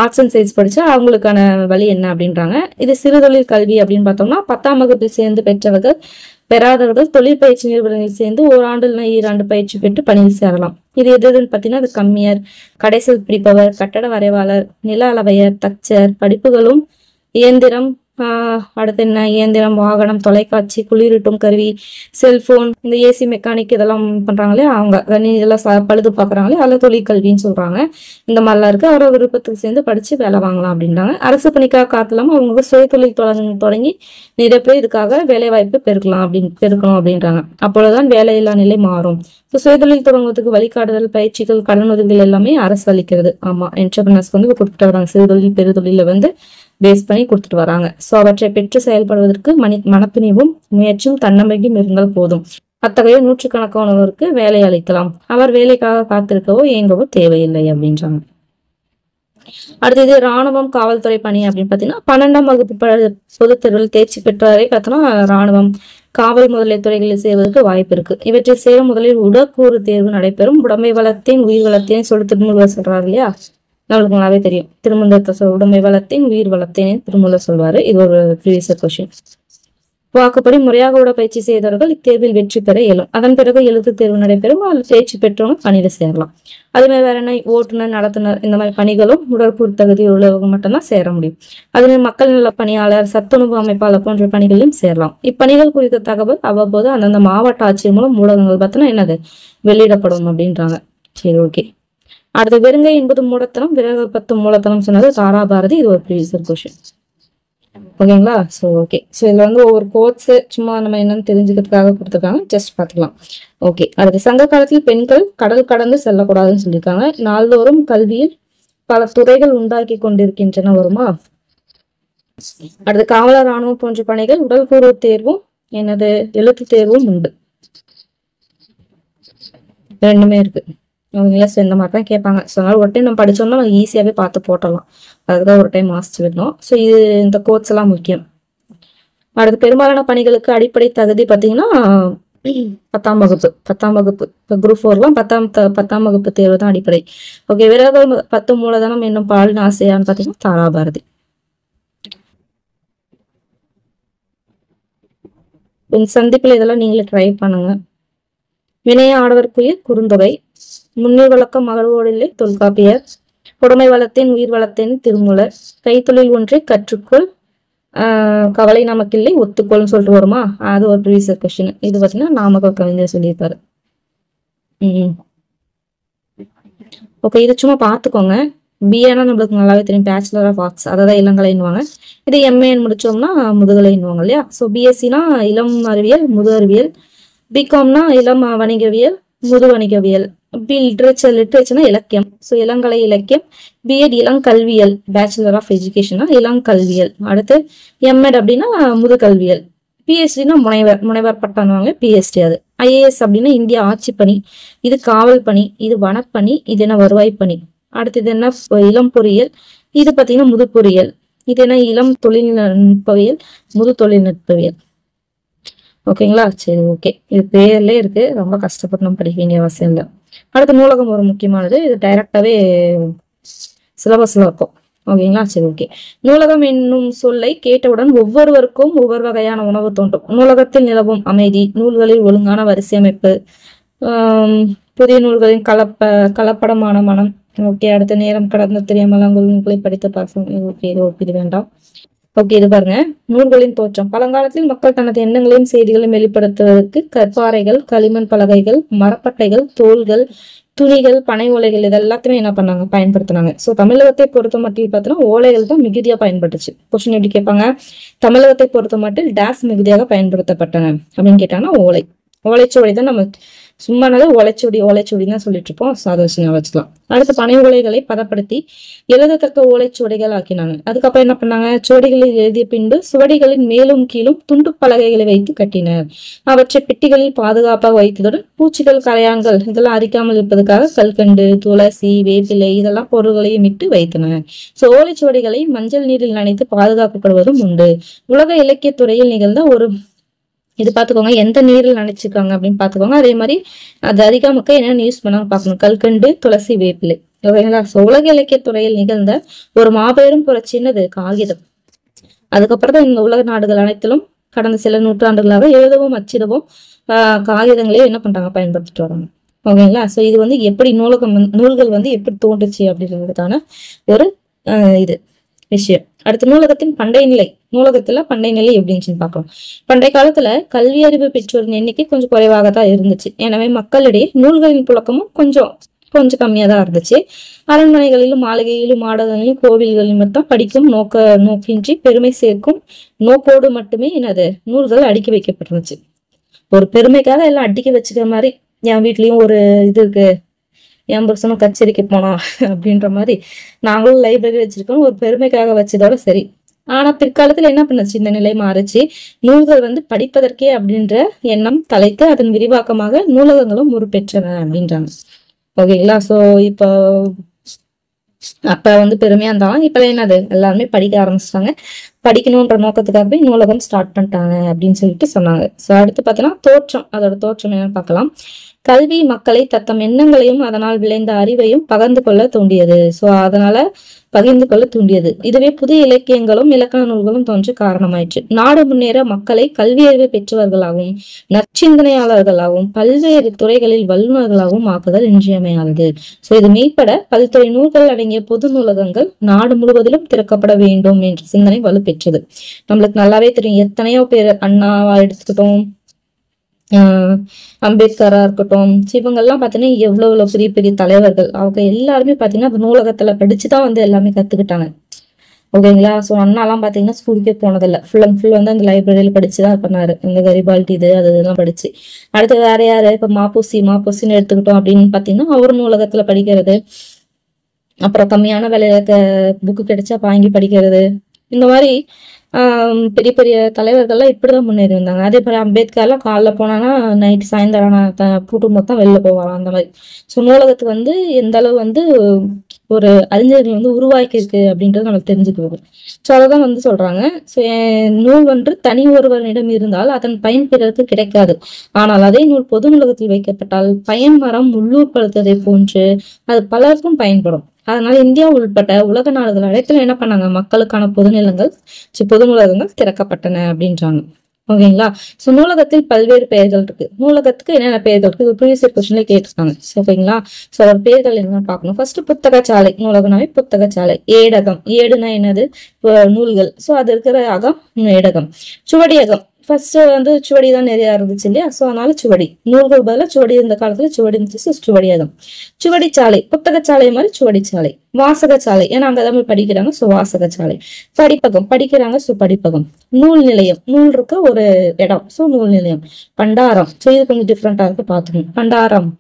ஆர்ட்ஸ் அண்ட் சயின்ஸ் படிச்சா அவங்களுக்கான வழி என்ன அப்படின்றாங்க. இது சிறுதொழில் கல்வி அப்படின்னு பார்த்தோம்னா 10ஆம் வகுப்பில் சேர்ந்து பெறாதவர்கள் தொழில் பயிற்சி நிறுவனங்களில் சேர்ந்து 1 ஆண்டு இல்லைன்னா 2 ஆண்டு பயிற்சி பெற்று பணியில் சேரலாம். இது எதுன்னு பார்த்தீங்கன்னா அது கம்மியர், கடைசல் பிடிப்பவர், கட்டட வரைவாளர், நில அளவையர், தச்சர் படிப்புகளும் இயந்திரம், அடுத்து என்ன, இயந்திரம், வாகனம், தொலைக்காட்சி, குளிரூட்டும் கருவி, செல்போன், இந்த ஏசி மெக்கானிக் இதெல்லாம் பண்றாங்களே அவங்க, இதெல்லாம் பழுது பாக்குறாங்களே, அதெல்லாம் தொழிற்கல்வின்னு சொல்றாங்க. இந்த மாதிரிலாம் இருக்கு. அவரோட விருப்பத்துக்கு சேர்ந்து படிச்சு வேலை வாங்கலாம் அப்படின்றாங்க. அரசு பணிக்காக காத்தலாம அவங்க சுய தொழில் தொடங்கி நிறைய பேர் இதுக்காக வேலை வாய்ப்பு பெருக்கணும் அப்படின்றாங்க. அப்பொழுதுதான் வேலையில்லா நிலை மாறும். சுயதொழில் தொடங்குவதற்கு வழிகாட்டுதல், பயிற்சிகள், கடன் உதவிகள் எல்லாமே அரசு அளிக்கிறது. ஆமா, என்டர்பிரினர்ஸ்க்கு கொடுத்துட்டு வராங்க. சிறுதொழில் பெருதொழில பேஸ் பண்ணி கொடுத்துட்டு வராங்க. சோ அவற்றை பெற்று செயல்படுவதற்கு மனத்துணிவும் முயற்சியும் தன்னம்பிக்கையும் இருந்தால் போதும். அத்தகைய நூற்றுக்கணக்கானவருக்கு வேலை அளிக்கலாம். அவர் வேலைக்காக காத்திருக்கவோ இயங்கவோ தேவையில்லை அப்படின்றாங்க. அடுத்தது ராணுவம், காவல்துறை பணி அப்படின்னு பாத்தீங்கன்னா 12ஆம் வகுப்பு பொதுத் தேர்வில் தேர்ச்சி பெற்றவரை பார்த்தோம்னா ராணுவம், காவல் முதலிய துறைகளில் சேர்வதற்கு வாய்ப்பு இருக்கு. இவற்றில் சேர முதலில் உடற்கூறு தேர்வு நடைபெறும். உடம்பை வளர்த்தேன், உயிர் வளர்த்தேன் சொல்லி திருமூலர் சொல்றாரு இல்லையா, நம்மளுக்கு நல்லாவே தெரியும். திருமந்தத்தை உடம்பை வளர்த்தேன், உயிர் வளர்த்தேன் திருமூலர் சொல்வாரு. இது ஒரு ப்ரீவியஸ் கொஸ்டின். வாக்குப்படி முறையாக உடற்பயிற்சி செய்தவர்கள் இத்தேர்வில் வெற்றி பெற இயலும். அதன் பிறகு எழுத்து தேர்வு நடைபெறும். அதில் தேர்ச்சி பெற்றவங்க பணியில சேரலாம். அதே மாதிரி வேற என்ன, ஓட்டுநர், நடத்துனர் இந்த மாதிரி பணிகளும் உடற்கூறு தகுதி உள்ளவங்க மட்டும்தான் சேர முடியும். அதே மக்கள் நல பணியாளர், சத்துணவு அமைப்பாளர் போன்ற பணிகளிலும் சேரலாம். இப்பணிகள் குறித்த தகவல் அவ்வப்போது அந்தந்த மாவட்ட ஆட்சியர் மூலம் ஊடகங்கள் பார்த்தோன்னா என்னது வெளியிடப்படும் அப்படின்றாங்க. சரி, ஓகே. அடுத்து வெறுங்கை என்பது மூலத்தனம், விரல் 10 மூலத்தனம் சொன்னது தாராபாரதி. இது ஒரு ப்ரீவியஸ் கொஸ்டின். ஓகேங்களா? So okay. ஸோ இதுல ஒவ்வொரு கோட்ஸ் சும்மா நம்ம என்னன்னு தெரிஞ்சுக்கிறதுக்காக கொடுத்துருக்காங்க, ஜஸ்ட் பார்த்துக்கலாம். ஓகே. அடுத்து சங்க காலத்தில் பெண்கள் கடல் கடந்து செல்லக்கூடாதுன்னு சொல்லியிருக்காங்க. நாள்தோறும் கல்வியில் பல துறைகள் உண்டாக்கி கொண்டிருக்கின்றன வருமா. அடுத்து காவலர், ராணுவம் போன்ற பணிகள் உடல்கூறு தேர்வும் என்னது எழுத்து தேர்வும் உண்டு. ரெண்டுமே இருக்கு. ஓகேங்களா? ஸோ இந்த மாதிரி தான் கேட்பாங்க. ஸோ அதனால ஒரு டைம் நம்ம படிச்சோம்னா நம்ம ஈஸியாவே பார்த்து போட்டலாம். அதுதான் ஒரு டைம் வாசிச்சு விடணும். ஸோ இது இந்த கோர்ஸ் எல்லாம் முக்கியம். அடுத்து பெரும்பாலான பணிகளுக்கு அடிப்படை தகுதி பார்த்தீங்கன்னா 10ஆம் வகுப்பு. இப்போ குரூப் 4லாம் 10ஆம் வகுப்பு தேர்வு தான் அடிப்படை. ஓகே. விரதம் 10 மூலதனம் என்னும் பாலின் ஆசையான்னு பார்த்தீங்கன்னா தாராபாரதி. இந்த சந்திப்புல இதெல்லாம் நீங்களே ட்ரை பண்ணுங்க. வினைய ஆடவர்க்குரிய குறுந்தொகை, முன்னீர் வழக்கம் மகளோடில்லை தொல்காப்பியர், உடைமை வளத்தின் உயிர் வளத்தின் திருமூலர், கைத்தொழில் ஒன்றை கற்றுக்கொள் கவலை நமக்கில்லை ஒத்துக்கொள்னு சொல்லிட்டு வருமா, அது ஒரு ப்ரீவியஸ் கொஸ்டின். இது பார்த்தீங்கன்னா நாமக்கல் கவிஞர் சொல்லியிருப்பாரு. ஓகே, இது சும்மா பார்த்துக்கோங்க. பிஏனா நம்மளுக்கு நல்லாவே தெரியும், பேச்சுலர் ஆஃப் ஆர்ட்ஸ், அதை தான் இளங்கலைன்னுவாங்க. இது எம்ஏன்னு முடிச்சோம்னா முதுகலைன்னுவாங்க இல்லையா. ஸோ பிஎஸ்சினா இளம் அறிவியல் முது அறிவியல், பிகாம்னா இளம் வணிகவியல் முது வணிகவியல், லிட்ரேச்சர்னா இலக்கியம், ஸோ இளங்கலை இலக்கியம், பிஎட் இளங்கல்வியல், பேச்சுலர் ஆஃப் எஜுகேஷனா இளங்கல்வியல். அடுத்து எம்எட் அப்படின்னா முதுகல்வியல், பிஎஸ்டினா முனைவர் பட்டம்னுவாங்க, பிஎஸ்டி. அது ஐஏஎஸ் அப்படின்னா இந்திய ஆட்சி பணி, இது காவல் பணி, இது வனப்பணி, இது என்ன வருவாய் பணி. அடுத்து இது என்ன இளம் பொறியியல், இது பார்த்தீங்கன்னா முது பொறியியல், இது என்ன இளம் தொழில்நுட்பவியல் முது தொழில்நுட்பவியல். ஓகேங்களா, சரி ஓகே. இது பேர்ல இருக்கு, ரொம்ப கஷ்டப்பட்டு நம்ம படிக்க வேண்டிய அவசியம் இல்லை. அடுத்து நூலகம் ஒரு முக்கியமானது, இது டைரக்டாவே சிலபஸ்ல இருக்கும். ஓகேங்களா, சரி ஓகே. நூலகம் என்னும் சொல்லை கேட்டவுடன் ஒவ்வொருவருக்கும் ஒவ்வொரு வகையான உணவு தோன்றும். நூலகத்தில் நிலவும் அமைதி, நூல்களில் ஒழுங்கான வரிசை அமைப்பு, புதிய நூல்களின் கலப்படமான மனம். ஓகே, அடுத்த நேரம் கடந்த தெரியாமல் நூல்களை படித்த பாசம். ஓகே, இது வேண்டாம். ஓகே, இது பாருங்க, நூல்களின் தோற்றம். பழங்காலத்தில் மக்கள் தனது எண்ணங்களையும் செய்திகளையும் வெளிப்படுத்துவதற்கு கற்பாறைகள், களிமண் பலகைகள், மரப்பட்டைகள், தோள்கள், துணிகள், பனை ஓலைகள் இது எல்லாத்தையுமே என்ன பண்ணாங்க, பயன்படுத்தினாங்க. ஸோ தமிழகத்தை பொறுத்த மட்டும் பார்த்தோன்னா ஓலைகள் தான் மிகுதியா பயன்பட்டுச்சு. கொஸ்டின் எப்படி கேட்பாங்க, தமிழகத்தை பொறுத்த மட்டும் டேஸ் மிகுதியாக பயன்படுத்தப்பட்டன அப்படின்னு கேட்டாங்கன்னா ஓலைச்சுவடி தான். நம்ம சும்மானது ஓலைச்சுவடி தான் சொல்லிட்டு இருப்போம். ஸோ அதை வச்சுக்கலாம். அடுத்து பனை ஓலைகளை பதப்படுத்தி எழுதத்தக்க ஓலைச்சுவடிகள் ஆக்கினாங்க. அதுக்கப்புறம் என்ன பண்ணாங்க, சுவடிகளில் எழுதிய பின்பு சுவடிகளின் மேலும் கீழும் துண்டு பலகைகளை வைத்து கட்டினர். அவற்றை பெட்டிகளில் பாதுகாப்பாக வைத்ததுடன் பூச்சிகள், கரையான்கள் இதெல்லாம் அரிக்காமல் இருப்பதற்காக கல்கண்டு, துளசி, வேப்பிலை இதெல்லாம் பொருள்களையும் இட்டு வைத்தனர். ஸோ ஓலைச்சுவடிகளை மஞ்சள் நீரில் நனைத்து பாதுகாக்கப்படுவதும் உண்டு. உலக இலக்கிய துறையில் நிகழ்ந்த ஒரு இது பார்த்துக்கோங்க, எந்த நீரில் நினைச்சிருக்காங்க அப்படின்னு பார்த்துக்கோங்க. அதே மாதிரி அது அதிகமாக என்னென்ன யூஸ் பண்ணாங்க பார்க்கணும், கல்கண்டு, துளசி, வேப்பிலை. ஓகேங்களா. உலக இலக்கிய துறையில் நிகழ்ந்த ஒரு மாபெரும் புரட்சின்னது காகிதம். அதுக்கப்புறம் தான் இந்த உலக நாடுகள் அனைத்திலும் கடந்த சில நூற்றாண்டுகளாக எழுதவும் அச்சிடவும் காகிதங்களையும் என்ன பண்றாங்க, பயன்படுத்திட்டு வராங்க. ஓகேங்களா. ஸோ இது வந்து எப்படி நூல்கள் வந்து எப்படி தோன்றுச்சு அப்படின்றதுக்கான ஒரு இது விஷயம். அடுத்து நூலகத்தின் பண்டைய நிலை. நூலகத்துல பண்டைய நிலை எப்படி இருந்துச்சுன்னு பார்க்கலாம். பண்டைய காலத்துல கல்வி அறிவு பெற்றோரின் எண்ணிக்கை கொஞ்சம் குறைவாக தான் இருந்துச்சு. எனவே மக்களிடையே நூல்களின் புழக்கமும் கொஞ்சம் கம்மியா தான் இருந்துச்சு. அரண்மனைகளிலும் மாளிகைகளிலும் மாடங்களிலும் கோவில்களிலும் மட்டும் படிக்கும் நோக்கின்றி பெருமை சேர்க்கும் நோக்கோடு மட்டுமே என்னது நூல்கள் அடுக்கி வைக்கப்பட்டிருந்துச்சு. ஒரு பெருமைக்காக எல்லாம் அடுக்கி வச்சுக்கிற மாதிரி, என் வீட்லயும் ஒரு இது இருக்கு, என் புருஷனும் கச்சேரிக்கு போனா அப்படின்ற மாதிரி நாங்களும் லைப்ரரி வச்சிருக்கோம், ஒரு பெருமைக்காக வச்சதோட சரி. ஆனா பிற்காலத்துல என்ன பண்ணுச்சு, இந்த நிலை மாறுச்சு. நூல்கள் வந்து படிப்பதற்கே அப்படின்ற எண்ணம் தலைத்து அதன் விரிவாக்கமாக நூலகங்களும் உருப்பெற்றன அப்படின்றாங்க. ஓகேங்களா. சோ இப்போ அப்ப வந்து பெருமையா இருந்தாலும் இப்ப என்னது எல்லாருமே படிக்க ஆரம்பிச்சிட்டாங்க. படிக்கணும்ன்ற நோக்கத்துக்காகவே நூலகம் ஸ்டார்ட் பண்ணிட்டாங்க அப்படின்னு சொல்லிட்டு சொன்னாங்க. ஸோ அடுத்து பார்த்தோன்னா தோற்றம், அதோட தோற்றம் என்னன்னு பார்க்கலாம். கல்வி மக்களை தத்தம் எண்ணங்களையும் அதனால் விளைந்த அறிவையும் பகிர்ந்து கொள்ள தூண்டியது. இதுவே புதிய இலக்கியங்களும் இலக்கண நூல்களும் தோன்ற காரணமாயிற்று. நாடு முன்னேற மக்களை கல்வி அறிவு பெற்றவர்களாகவும் நற்சிந்தனையாளர்களாகவும் பல்வேறு துறைகளில் வல்லுநர்களாகவும் ஆக்குதல் இன்றியமையாதது. ஸோ இது மேற்பட பல்துறை நூல்கள் அடங்கிய பொது நூலகங்கள் நாடு முழுவதிலும் திறக்கப்பட வேண்டும் என்ற சிந்தனை வலுப்பெற்றது. நம்மளுக்கு நல்லாவே தெரியும், எத்தனையோ பேர் அண்ணாவா எடுத்துக்கிட்டோம், அம்பேத்கரா இருக்கட்டும், இவங்கெல்லாம் பாத்தீங்கன்னா எவ்வளவு பெரிய பெரிய தலைவர்கள், அவங்க எல்லாருமே பாத்தீங்கன்னா அந்த நூலகத்துல படிச்சுதான் வந்து எல்லாமே கத்துக்கிட்டாங்க. ஓகேங்களா. ஸோ அண்ணாலாம் பாத்தீங்கன்னா ஸ்கூலுக்கே போனதில்லை, ஃபுல் அண்ட் ஃபுல் வந்து அந்த லைப்ரரியில படிச்சுதான் பண்ணாரு. இந்த கரிபால்டி இதெல்லாம் படிச்சு. அடுத்து வேற யாரு, இப்ப மாப்போசின்னு எடுத்துக்கிட்டோம் அப்படின்னு பாத்தீங்கன்னா அவரு நூலகத்துல படிக்கிறது, அப்புறம் கம்மியான விலையில புக்கு கிடைச்சா வாங்கி படிக்கிறது. இந்த மாதிரி பெரிய பெரிய தலைவர்கள்லாம் இப்படிதான் முன்னேறி இருந்தாங்க. அதே மாதிரி அம்பேத்கர்லாம் காலைல போனானா நைட்டு சாயந்தரம் கூட்டும் போது தான் வெளில போவாங்க. அந்த மாதிரி. ஸோ நூலகத்துக்கு வந்து எந்த அளவு வந்து ஒரு அறிஞர்கள் வந்து உருவாக்கி இருக்கு அப்படின்றது நமக்கு தெரிஞ்சுக்குவது. ஸோ அதைதான் வந்து சொல்றாங்க. ஸோ நூல் வந்து தனி ஒருவரிடம் இருந்தால் அதன் பயன் பிறருக்கு கிடைக்காது. ஆனால் அதே நூல் பொது நூலகத்தில் வைக்கப்பட்டால் பயன் மரம் உள்ளூர் பழுத்ததை போன்று அது பலருக்கும் பயன்படும். அதனால இந்தியா உள்பட்ட உலக நாடுகள் அனைத்தும் என்ன பண்ணாங்க, மக்களுக்கான பொது நூலகங்கள் திறக்கப்பட்டன அப்படின்றாங்க. ஓகேங்களா. சோ நூலகத்தில் பல்வேறு பெயர்கள் இருக்கு. நூலகத்துக்கு என்னென்ன பெயர்கள் இருக்கு, ப்ரீவியஸ் கொஸ்டின்ல கேட்டிருக்காங்க. ஓகேங்களா. சோ அவர் பெயர்கள் என்னன்னு பார்க்கணும். ஃபர்ஸ்ட் புத்தகச்சாலை. நூலகனாவே புத்தகச்சாலை. ஏடகம். ஏடுனா என்னது, நூல்கள். சோ அது இருக்கிற அகம் ஏடகம். சுவடியகம். ஃபர்ஸ்ட் வந்து சுவடி தான் நிறைய இருந்துச்சு இல்லையா, சோ அதனால சுவடி. நூல்கள் பதிலாக சுவடி இருந்த காலத்துல சுவடி இருந்துச்சு, சுவடியகம். சுவடிச்சாலை. புத்தகச்சாலை மாதிரி சுவடிச்சாலை. வாசகச்சாலை, ஏன்னா அங்கதான் போய் படிக்கிறாங்க, சோ வாசகச்சாலை. படிப்பகம், படிக்கிறாங்க, சோ படிப்பகம். நூல் நிலையம், நூல் இருக்க ஒரு இடம், சோ நூல் நிலையம். பண்டாரம், சோ இது கொஞ்சம் டிஃப்ரெண்டா இருக்கு பாத்துக்கணும். பண்டாரம்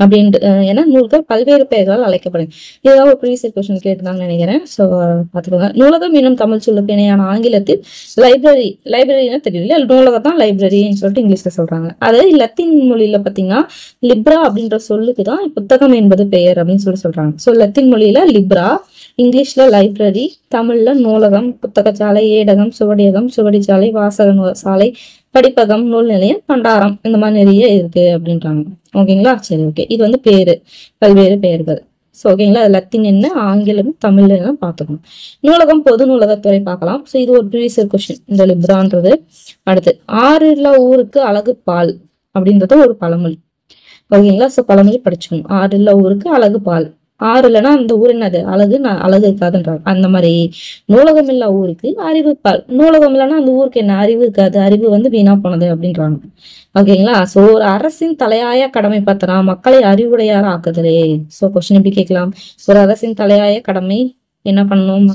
அப்படின்ட்டு, ஏன்னா நூல்கள் பல்வேறு பெயர்களால் அழைக்கப்படும். இதுதான் ஒரு ப்ரீவியஸ் கொஸ்டின் கேட்டுதான்னு நினைக்கிறேன். சோ பாத்துக்கோங்க. நூலகம் இன்னும் தமிழ் சொல்லுக்கு இணையான ஆங்கிலத்தில் லைப்ரரி. லைப்ரரினா தெரியல, நூலகம் தான் லைப்ரரின்னு சொல்லிட்டு இங்கிலீஷ்ல சொல்றாங்க. அது லத்தீன் மொழியில பாத்தீங்கன்னா லிப்ரா அப்படின்ற சொல்லுக்கு தான் புத்தகம் என்பது பெயர் அப்படின்னு சொல்றாங்க. சோ லத்தீன் மொழியில லிப்ரா, இங்கிலீஷ்ல லைப்ரரி, தமிழ்ல நூலகம், புத்தகச்சாலை, ஏடகம், சுவடியகம், சுவடிச்சாலை, வாசக சாலை, படிப்பகம், நூல் நிலையம், பண்டாரம், இந்த மாதிரி நிறைய இருக்கு அப்படின்றாங்க. ஓகேங்களா. சரி, ஓகே. இது வந்து பேரு, பல்வேறு பெயர்கள். ஸோ ஓகேங்களா. அது லத்தீன் என்ன, ஆங்கிலம், தமிழ் என்ன பார்த்துக்கணும். நூலகம், பொது நூலகத்துறை பார்க்கலாம். ஸோ இது ஒரு ப்ரீவியஸ் கொஸ்டின், இந்த லிப்ரான்றது. அடுத்து, ஆறு இல்ல ஊருக்கு அழகு பால் அப்படின்றது ஒரு பழமொழி. ஓகேங்களா. ஸோ பழமொழி படிச்சுக்கணும். ஆறு இல்ல ஊருக்கு அழகு பால். ஆறு இல்லைன்னா அந்த ஊர் என்னது, அழகு அழகு இருக்காதுன்றாங்க. அந்த மாதிரி நூலகம் இல்ல ஊருக்கு அறிவு பால். நூலகம் இல்லைன்னா அந்த ஊருக்கு என்ன, அறிவு இருக்காது, அறிவு வந்து வீணா போனது அப்படின்றாங்க. ஓகேங்களா. சோ ஒரு அரசின் தலையாய கடமை பார்த்தனா மக்களை அறிவுடையார ஆக்குதலே. சோ கொஸ்டின் எப்படி கேட்கலாம், ஒரு அரசின் தலையாய கடமை என்ன பண்ணணும்,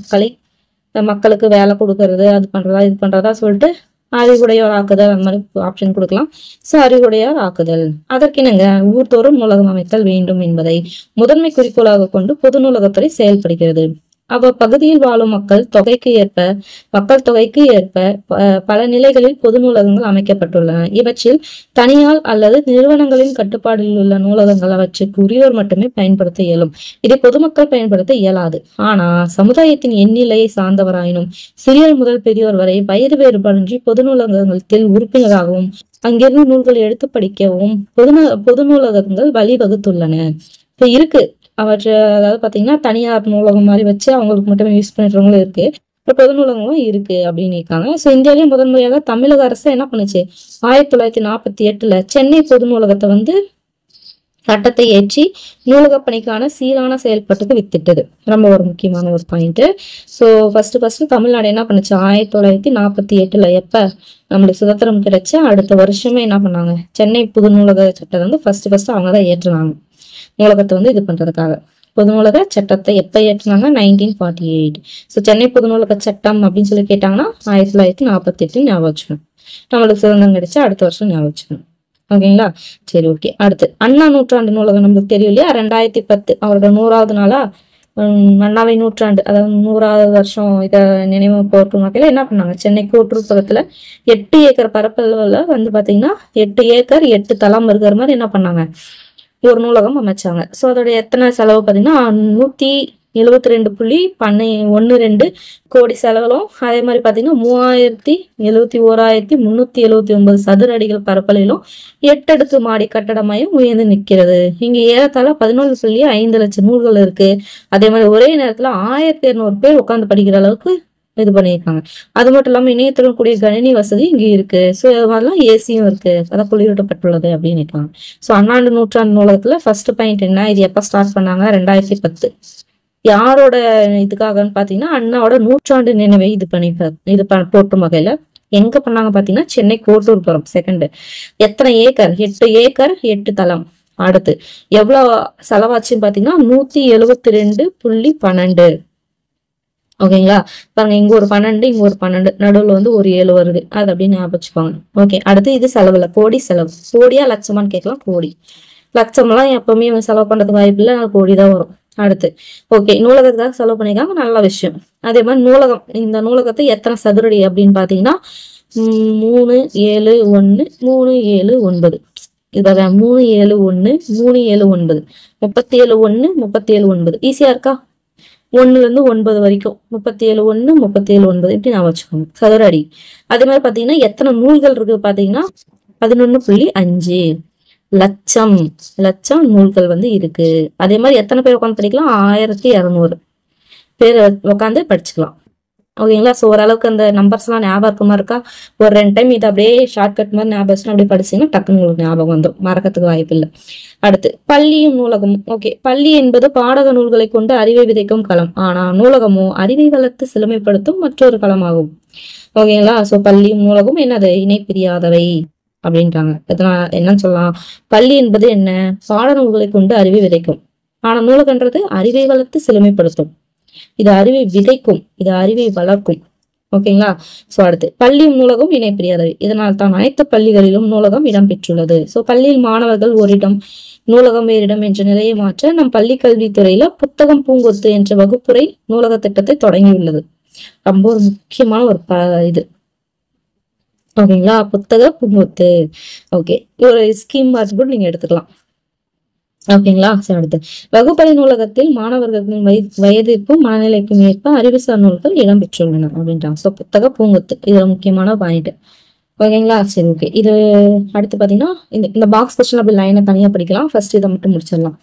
மக்களுக்கு வேலை கொடுக்கறது, அது பண்றதா இது பண்றதா சொல்லிட்டு அறிவுடையோர் ஆக்குதல், அந்த மாதிரி ஆப்ஷன் கொடுக்கலாம். சோ அறிவுடையார் ஆக்குதல். அதற்கினங்க ஊர்தோறும் நூலகம் அமைத்தல் வேண்டும் என்பதை முதன்மை குறிக்கோளாக கொண்டு பொது நூலகத்துறை செயல்படுகிறது. பகுதியில் வாழும் மக்கள் தொகைக்கு ஏற்ப பல நிலைகளில் பொது நூலகங்கள் அமைக்கப்பட்டுள்ளன. இவற்றில் தனியார் அல்லது நிறுவனங்களின் கட்டுப்பாடில் உள்ள நூலகங்கள் அவற்றுக்கு உரியோர் மட்டுமே பயன்படுத்த இயலும். இதை பொதுமக்கள் பயன்படுத்த இயலாது. ஆனா சமுதாயத்தின் எண்ணிலையை சார்ந்தவராயினும் சிறியோர் முதல் பெரியோர் வரை வயது வேறுபாடின்றி பொது நூலகத்தில் உறுப்பினராகவும் அங்கிருந்து நூல்களை எடுத்து படிக்கவும் பொது நூலகங்கள் வழிவகுத்துள்ளன. இப்ப இருக்கு அவற்றை, அதாவது பாத்தீங்கன்னா தனியார் நூலகம் மாதிரி வச்சு அவங்களுக்கு மட்டுமே யூஸ் பண்ணிடுறவங்களும் இருக்கு, இப்போ பொது நூலகங்களும் இருக்கு அப்படின்னு இருக்காங்க. ஸோ இந்தியாவிலேயே முதன்முறையாக தமிழக அரசு என்ன பண்ணுச்சு, 1948 சென்னை பொது நூலகத்தை வந்து சட்டத்தை ஏற்றி நூலக பணிக்கான சீரான செயல்பாட்டுக்கு வித்திட்டது. ரொம்ப ஒரு முக்கியமான ஒரு பாயிண்ட். ஸோ ஃபர்ஸ்ட் தமிழ்நாடு என்ன பண்ணுச்சு, 1948 எப்ப நம்மளுக்கு சுதந்திரம் கிடைச்சு அடுத்த வருஷமே என்ன பண்ணாங்க, சென்னை பொது நூலக சட்டத்தை வந்து ஃபர்ஸ்ட் அவங்க தான் ஏற்றுனாங்க. நூலகத்தை வந்து இது பண்றதுக்காக பொது நூலக சட்டத்தை எப்ப ஏற்றினாங்க, 1948. ஸோ சென்னை பொது நூலக சட்டம் அப்படின்னு சொல்லி கேட்டாங்கன்னா 1948 ஞாபகம் வச்சுக்கணும். நம்மளுக்கு சுதந்திரம் கிடைச்சா அடுத்த வருஷம் ஞாபகம் வச்சுக்கணும். ஓகேங்களா. சரி, ஓகே. அடுத்து அண்ணா நூற்றாண்டு நூலகம் நம்மளுக்கு தெரியும் இல்லையா, 2010 அவரோட 100வது நாளா அண்ணாவை நூற்றாண்டு, அதாவது 100வது வருஷம் இதை நினைவு போற்றும் வகையில என்ன பண்ணாங்க, சென்னை கூட்டுறவுல 8 ஏக்கர் பரப்பளவுல வந்து பாத்தீங்கன்னா 8 ஏக்கர் 8 தளம் இருக்கிற மாதிரி என்ன பண்ணாங்க, ஒரு நூலகம் அமைச்சாங்க. ஸோ அதோட எத்தனை செலவு பார்த்தீங்கன்னா 172.12 கோடி செலவிலும், அதே மாதிரி பார்த்தீங்கன்னா 371,379 சதுர அடிகள் பரப்பலிலும் 8 அடுக்கு மாடி கட்டடமாயும் உயர்ந்து நிற்கிறது. இங்க ஏறத்தாழ 11.5 லட்சம் நூல்கள் இருக்கு. அதே மாதிரி ஒரே நேரத்துல 1200 பேர் உட்காந்து படிக்கிற அளவுக்கு இது பண்ணியிருக்காங்க. அது மட்டும் இல்லாம இணையத்துடன் கூடிய கணினி வசதி இங்க இருக்கு. ஸோ இது மாதிரிலாம் ஏசியும் இருக்கு, அதான் குளிரூட்டப்பட்டுள்ளது அப்படின்னு இருக்காங்க. ஸோ அண்ணாண்டு நூற்றாண்டு நூலகத்துல ஃபர்ஸ்ட் பாயிண்ட் என்ன, இது எப்ப ஸ்டார்ட் பண்ணாங்க, 2010. யாரோட இதுக்காகன்னு பாத்தீங்கன்னா அண்ணாவோட நூற்றாண்டு நினைவை போற்றும் வகையில எங்க பண்ணாங்க பாத்தீங்கன்னா சென்னை கோட்டூர்புரம். செகண்ட், எத்தனை ஏக்கர், 8 ஏக்கர் 8 தளம். அடுத்து எவ்வளவு செலவாச்சுன்னு பாத்தீங்கன்னா 172.12. ஓகேங்களா. பாருங்க, இங்க ஒரு 12, இங்க ஒரு 12, நடுவுல வந்து ஒரு 7 வருது, அது அப்படின்னு ஞாபகம் வச்சுக்கோங்க. ஓகே. அடுத்து இது செலவுல கோடி செலவு. கோடியா லட்சமான்னு கேட்கலாம். கோடி. லட்சம் எல்லாம் எப்பவுமே செலவு பண்றதுக்கு வாய்ப்பு இல்லை, கோடி தான் வரும். அடுத்து ஓகே, நூலகத்துக்காக செலவு பண்ணிருக்காங்க, நல்ல விஷயம். அதே மாதிரி நூலகம், இந்த நூலகத்தை எத்தனை சதுரடி அப்படின்னு பாத்தீங்கன்னா 371 379. இதான் 371 379 37 ஈஸியா இருக்கா, 1ல இருந்து 9 வரைக்கும் 37 37 இப்படி நான் வச்சுக்கோங்க சதுர அடி. அதே மாதிரி பாத்தீங்கன்னா எத்தனை நூல்கள் இருக்கு பாத்தீங்கன்னா 11.5 லட்சம் நூல்கள் வந்து இருக்கு. அதே மாதிரி எத்தனை பேர் உட்காந்து படிக்கலாம், 1200 பேர் உட்காந்து படிச்சுக்கலாம். ஓகேங்களா. ஸோ ஓரளவுக்கு அந்த நம்பர்ஸ் எல்லாம் ஞாபகம் இருக்குமா இருக்கா? ஒரு 2 டைம் இதை அப்படியே ஷார்ட்கட் மாதிரி ஞாபகம் வச்சுன்னா அப்படியே படிச்சீங்கன்னா டக்குன்னு உங்களுக்கு ஞாபகம் வந்துடும், மறக்கிறதுக்கு வாய்ப்பு இல்லை. அடுத்து பள்ளியும் நூலகமும். ஓகே, பள்ளி என்பது பாடக நூல்களை கொண்டு அறிவை விதைக்கும் களம். ஆனா நூலகமோ அறிவை வளர்த்து செழுமைப்படுத்தும் மற்றொரு களமாகும். ஓகேங்களா. ஸோ பள்ளியும் நூலகம் என்னது, இணை பிரியாதவை அப்படின்றாங்க. இதெல்லாம் என்னன்னு சொல்லலாம், பள்ளி என்பது என்ன, பாட நூல்களை கொண்டு அறிவை விதைக்கும். ஆனா நூலகன்றது அறிவை வளர்த்து செழுமைப்படுத்தும். இது அறிவை விதைக்கும், இது அறிவை வளர்க்கும். ஓகேங்களா. சோ அடுத்து பள்ளியும் நூலகம் இணை பிரியாதவை. இதனால் தான் அனைத்து பள்ளிகளிலும் நூலகம் இடம்பெற்றுள்ளது. சோ பள்ளியில் மாணவர்கள் ஓரிடம் நூலகம் வேறிடம் என்ற நிலையை மாற்ற நம் பள்ளி கல்வித்துறையில புத்தகம் பூங்கொத்து என்ற வகுப்புரை நூலக திட்டத்தை தொடங்கியுள்ளது. ரொம்ப ஒரு முக்கியமான ஒரு இது. ஓகேங்களா, புத்தக பூங்கொத்து. ஓகே, ஒரு ஸ்கீம் மாதிரி கூட நீங்க எடுத்துக்கலாம். ஓகேங்களா. சரி, அடுத்து வகுப்பறை நூலகத்தில் மாணவர்களின் வயதிற்கும் மனநிலைக்கும் ஏற்ப அறிவுசார் நூல்கள் இடம்பெற்றுள்ளன அப்படின்றாங்க. ஸோ புத்தக பூங்கொத்து இதுல முக்கியமான பாயிண்ட். ஓகேங்களா. சரி, ஓகே. இது அடுத்து பாத்தீங்கன்னா இந்த பாக்ஸ் கொஸ்டின் அப்படி லைனை தனியா படிக்கலாம். ஃபர்ஸ்ட் இதை மட்டும் முடிச்சிடலாம்.